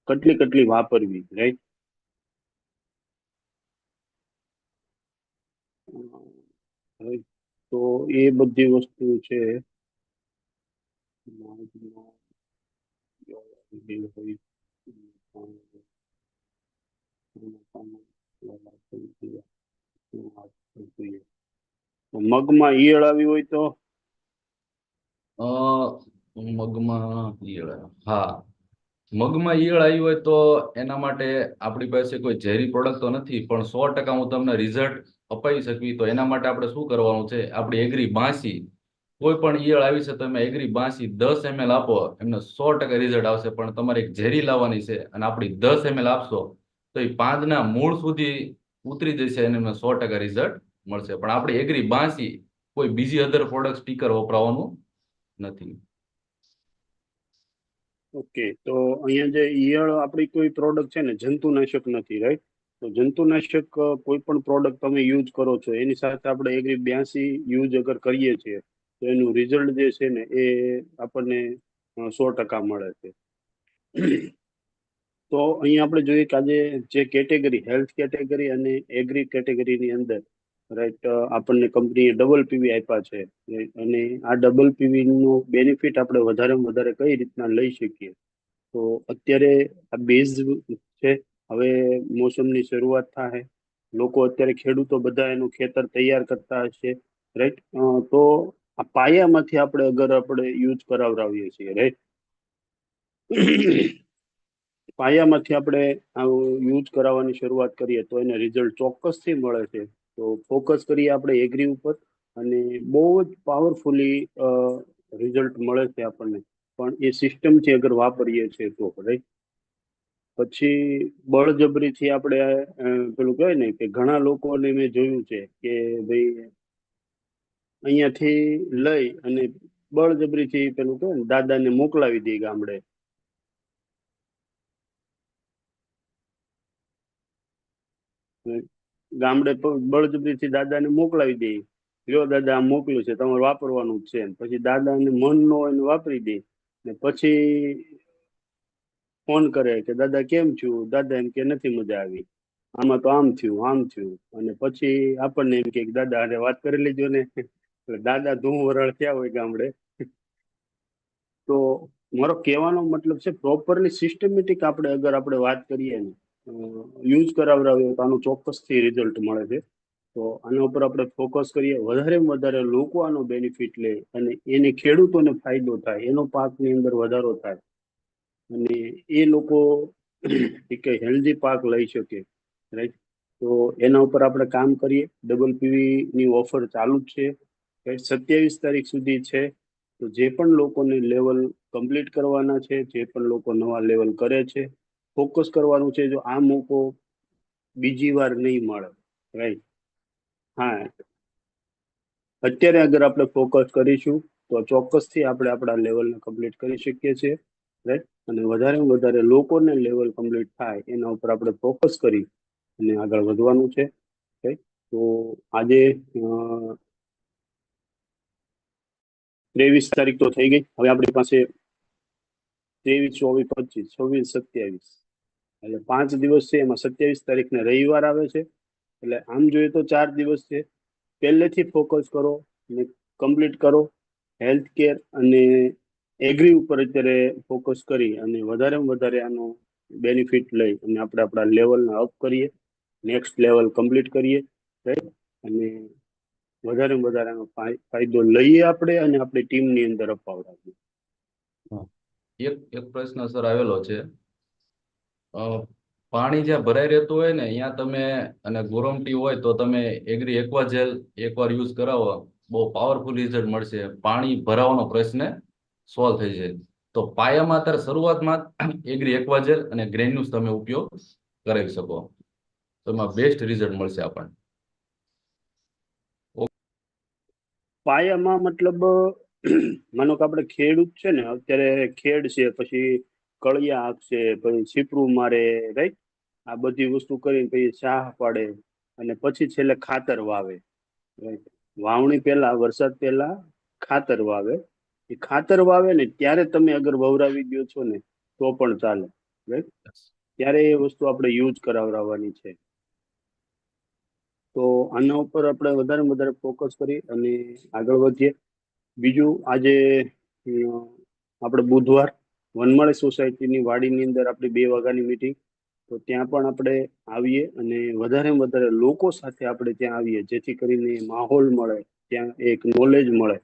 કેટલી કેટલી વાપરવી, રાઈટ? તો એ બધી વસ્તુ છે. મગમાં ઈયળ આવી હોય તો અ મગમાં ઈયળ, હા, મગમાં ઈયળ આવી હોય તો એના માટે આપણી પાસે કોઈ ઝેરી પ્રોડક્ટ તો નથી, પણ 100% હું તમને રિઝલ્ટ અપાવી શકવી. તો એના માટે આપણે શું કરવાનું છે, આપણી એગ્રી બાંસી, કોઈ પણ ઈયળ આવી છે તમે એગ્રી બાંસી 10 ml આપો, એમને 100% રિઝલ્ટ આવશે. પણ તમારે એક ઝેરી લાવવાની છે અને આપણી 10 ml આપશો તો એ પાંદના મૂળ સુધી ઉતરી જશે અને એમને 100% રિઝલ્ટ મળશે. પણ આપણી એગ્રી બાંસી, કોઈ બીજી અધર પ્રોડક્ટ સ્ટીકર વપરાવાનું નથી. ઓકે. તો અહીંયા જે ઈયળ આપણી કોઈ પ્રોડક્ટ છે ને જંતુનાશક નથી, રાઈટ? તો જંતુનાશક કોઈ પણ પ્રોડક્ટ તમે યુઝ કરો છો એની સાથે આપણે એગ્રી 82 યુઝ અગર કરીએ છીએ તો એનું રિઝલ્ટ જે છે ને એ આપણને 100% મળે છે. તો અહીંયા આપણે જોઈએ કે આજે જે કેટેગરી, હેલ્થ કેટેગરી અને એગ્રી કેટેગરીની અંદર, રાઈટ, આપણને કંપનીએ ડબલ પીવી આપ્યા છે. right? અને આ ડબલ પીવી નો બેનિફિટ આપણે વધારેમાં વધારે કઈ રીતના લઈ શકીએ. તો અત્યારે આ બેઝ છે, હવે મોસમની શરૂઆત થાય, લોકો અત્યારે ખેડૂતો બધા એનું ખેતર તૈયાર કરતા હશે, રાઈટ? તો આ પાયામાંથી આપણે અગર આપણે યુઝ કરાવડાવીએ છીએ, રાઈટ? પાયામાંથી આપણે યુઝ કરાવવાની શરૂઆત કરીએ તો એને રિઝલ્ટ ચોક્કસથી મળે છે. તો ફોકસ કરીએ આપણે એગ્રી ઉપર, અને બહુ જ પાવરફુલી રિઝલ્ટ મળે છે આપણને. પણ એ સિસ્ટમથી અગર વાપરીએ છીએ તો, રાઈટ? પછી બળજબરીથી આપણે પેલું કહેવાય ને કે ઘણા લોકોને મેં જોયું છે કે ભાઈ અહીંયાથી લઈ અને બળજબરીથી પેલું કહેવાય ને દાદાને મોકલાવી દે ગામડે. ગામડે બળજબરીથી દાદાને મોકલાવી દે, લ્યો દાદા આમ મોકલ્યું છે, તમારે વાપરવાનું જ છે. પછી દાદાને મન ન હોય ને વાપરી દે, ને પછી ફોન કરે કે દાદા કેમ છું, દાદા એમ કે નથી મજા આવી, આમાં તો આમ થયું, આમ થયું. અને પછી આપણને એમ કે દાદા અરે વાત કરી લીધો ને. એટલે દાદા ધૂમ વરાળ થયા હોય ગામડે. તો મારો કહેવાનો મતલબ છે પ્રોપરલી સિસ્ટમેટિક આપણે અગર આપણે વાત કરીએ ને, યુઝ કરાવડાવીએ તો આનું ચોક્કસથી રિઝલ્ટ મળે છે. તો આના ઉપર આપણે ફોકસ કરીએ, વધારેમાં વધારે લોકો આનો બેનિફિટ લે અને એને ખેડૂતોને ફાયદો થાય, એનો પાકની અંદર વધારો થાય, અને એ લોકો એક હેલ્ધી પાક લઈ શકે, રાઈટ? તો એના ઉપર આપણે કામ કરીએ. ડબલ પીવી ની ઓફર ચાલુ જ છે, રાઈટ? 27 તારીખ સુધી છે. તો જે પણ લોકોને લેવલ કમ્પ્લીટ કરવાના છે, જે પણ લોકો નવા લેવલ કરે છે, ફોકસ કરવાનું છે. જો આ મોકો બીજી વાર નહીં મળે, રાઈટ? હા, અત્યારે અગર આપણે ફોકસ કરીશું તો ચોક્કસથી આપણે આપણા લેવલને કમ્પ્લીટ કરી શકીએ છીએ, રાઈટ? અને વધારેમાં વધારે લોકોને લેવલ કમ્પ્લીટ થાય એના ઉપર આપણે ફોકસ કરી અને આગળ વધવાનું છે, રાઈટ? તો આજે 23 તારીખ તો થઈ ગઈ. હવે આપણી પાસે 23, 24, 25, 26, 27, એટલે 5 દિવસ છે. એમાં 27 તારીખને રવિવાર આવે છે, એટલે આમ જોઈએ તો 4 દિવસ છે. પહેલેથી ફોકસ કરો અને કમ્પ્લીટ કરો. હેલ્થ કેર અને એગ્રી ઉપર અત્યારે ફોકસ કરી અને વધારેમાં વધારે આનો બેનિફિટ લઈ અને આપણે આપણા લેવલને અપ કરીએ, નેક્સ્ટ લેવલ કમ્પ્લીટ કરીએ, રાઈટ? અને વધારેમાં વધારે આનો ફાયદો લઈએ આપણે અને આપણી ટીમની અંદર અપાવડાવીએ. હા. એક પ્રશ્ન સર આવેલો છે. અ, પાણી જ્યાં ભરાઈ રહેતું હોય ને અહીંયા તમે અને ગોરમટી હોય તો તમે એગ્રી એક્વા જેલ એકવાર યુઝ કરાવો, બહુ પાવરફુલ રિઝલ્ટ મળશે. પાણી ભરાવાનો પ્રશ્ન સોલ્વ થઈ જાય. તો પાયામાં અત્યારે શરૂઆતમાં એગ્રી એક્વા જેલ અને ગ્રેન્યુલ્સ તમે ઉપયોગ કરી શકો, તો એમાં બેસ્ટ રિઝલ્ટ મળશે આપણને. પાયામાં મતલબ માનો કે આપણે ખેડૂત છે ને, અત્યારે ખેડ છે, પછી કળિયા હાંકશે, પછી છીપરું મારે, રાઈટ, આ બધી વસ્તુ કરીને પછી ચાહ પાડે અને પછી છેલ્લે ખાતર વાવે, રાઈટ. વાવણી પહેલા, વરસાદ પહેલા ખાતર વાવે. એ ખાતર વાવે ને ત્યારે તમે અગર વવરાવી ગયો છો ને તો પણ ચાલે, રાઈટ. ત્યારે એ વસ્તુ આપણે યુઝ કરાવડાવવાની છે. તો આના ઉપર આપણે વધારે ફોકસ કરી અને આગળ વધીએ. બીજું, આજે આપણે બુધવાર વનમાળી સોસાયટીની વાડીની અંદર આપણી 2 વાગ્યાની મીટિંગ, તો ત્યાં પણ આપણે આવીએ અને વધારે લોકો સાથે આપણે ત્યાં આવીએ, જેથી કરીને માહોલ મળે, ત્યાં એક નોલેજ મળે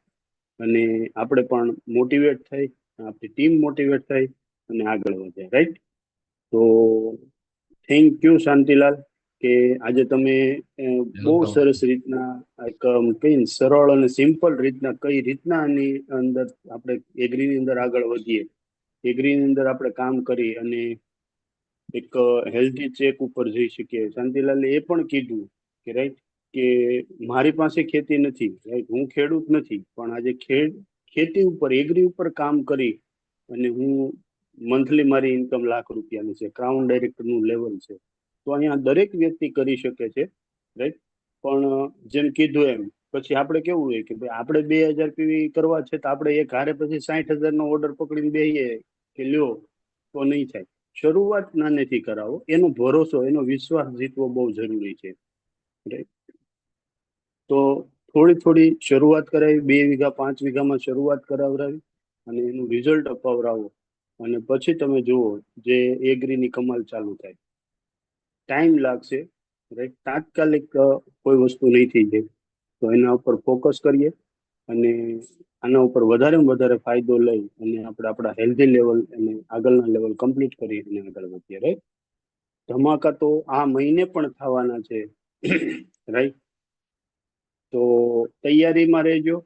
અને આપણે પણ મોટિવેટ થઈ, આપણી ટીમ મોટિવેટ થઈ અને આગળ વધે, રાઈટ. તો થેન્ક યુ શાંતિલાલ, કે આજે તમે બહુ વેલકમ. સરસ રીતના એક કઈ સરળ અને સિમ્પલ રીતના કઈ રીતના આની અંદર આપણે એગ્રીની અંદર આગળ વધીએ, એગ્રીની અંદર આપણે કામ કરી અને એક હેલ્ધી ચેક ઉપર જઈ શકીએ. શાંતિલાલે એ પણ કીધું કે રાઈટ, કે મારી પાસે ખેતી નથી, રાઈટ, હું ખેડૂત નથી, પણ આજે ખેતી ઉપર, એગ્રી ઉપર કામ કરી અને હું મંથલી મારી ઇન્કમ ₹1,00,000 છે, ક્રાઉન ડાયરેક્ટરનું લેવલ છે. તો અહીંયા દરેક વ્યક્તિ કરી શકે છે, રાઈટ. પણ જેમ કીધું એમ, પછી આપણે કેવું હોય કે ભાઈ આપણે 2,000 પીવી કરવા છે, તો આપણે એક હારે પછી 60,000 નો ઓર્ડર પકડીને બેહીએ કે લ્યો, તો નહીં થાય. શરૂઆત નાનેથી કરાવો, એનો ભરોસો, એનો વિશ્વાસ જીતવો બહુ જરૂરી છે, રાઈટ. તો થોડી શરૂઆત કરાવી, 2 વીઘા 5 વીઘામાં શરૂઆત કરાવડાવી અને એનું રિઝલ્ટ અપાવડાવો અને પછી તમે જુઓ જે એગ્રીની કમાલ ચાલુ થાય. ટાઈમ લાગશે, રાઈટ, તાત્કાલિક કોઈ વસ્તુ નહીં થઈ જાય. તો એના ઉપર ફોકસ કરીએ અને આના ઉપર વધારે ફાયદો લઈ અને આપણે આપણા હેલ્ધી લેવલ અને આગળના લેવલ કમ્પ્લીટ કરી અને આગળ વધીએ, રાઈટ. ધમાકા તો આ મહિને પણ થવાના છે, રાઈટ. તો તૈયારીમાં રહેજો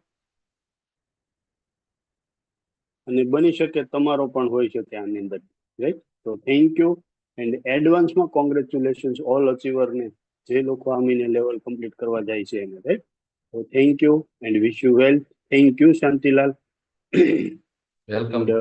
અને બની શકે તમારો પણ હોઈ શકે આની અંદર, રાઈટ. તો થેન્ક યુ એન્ડ એડવાન્સમાં કોંગ્રેચ્યુલેશન્સ ઓલ અચીવરને, જે લોકો આ મહિને લેવલ કમ્પ્લીટ કરવા જાય છે એને, રાઈટ. તો thank you and wish you well. Thank you Shantilal. Welcome. And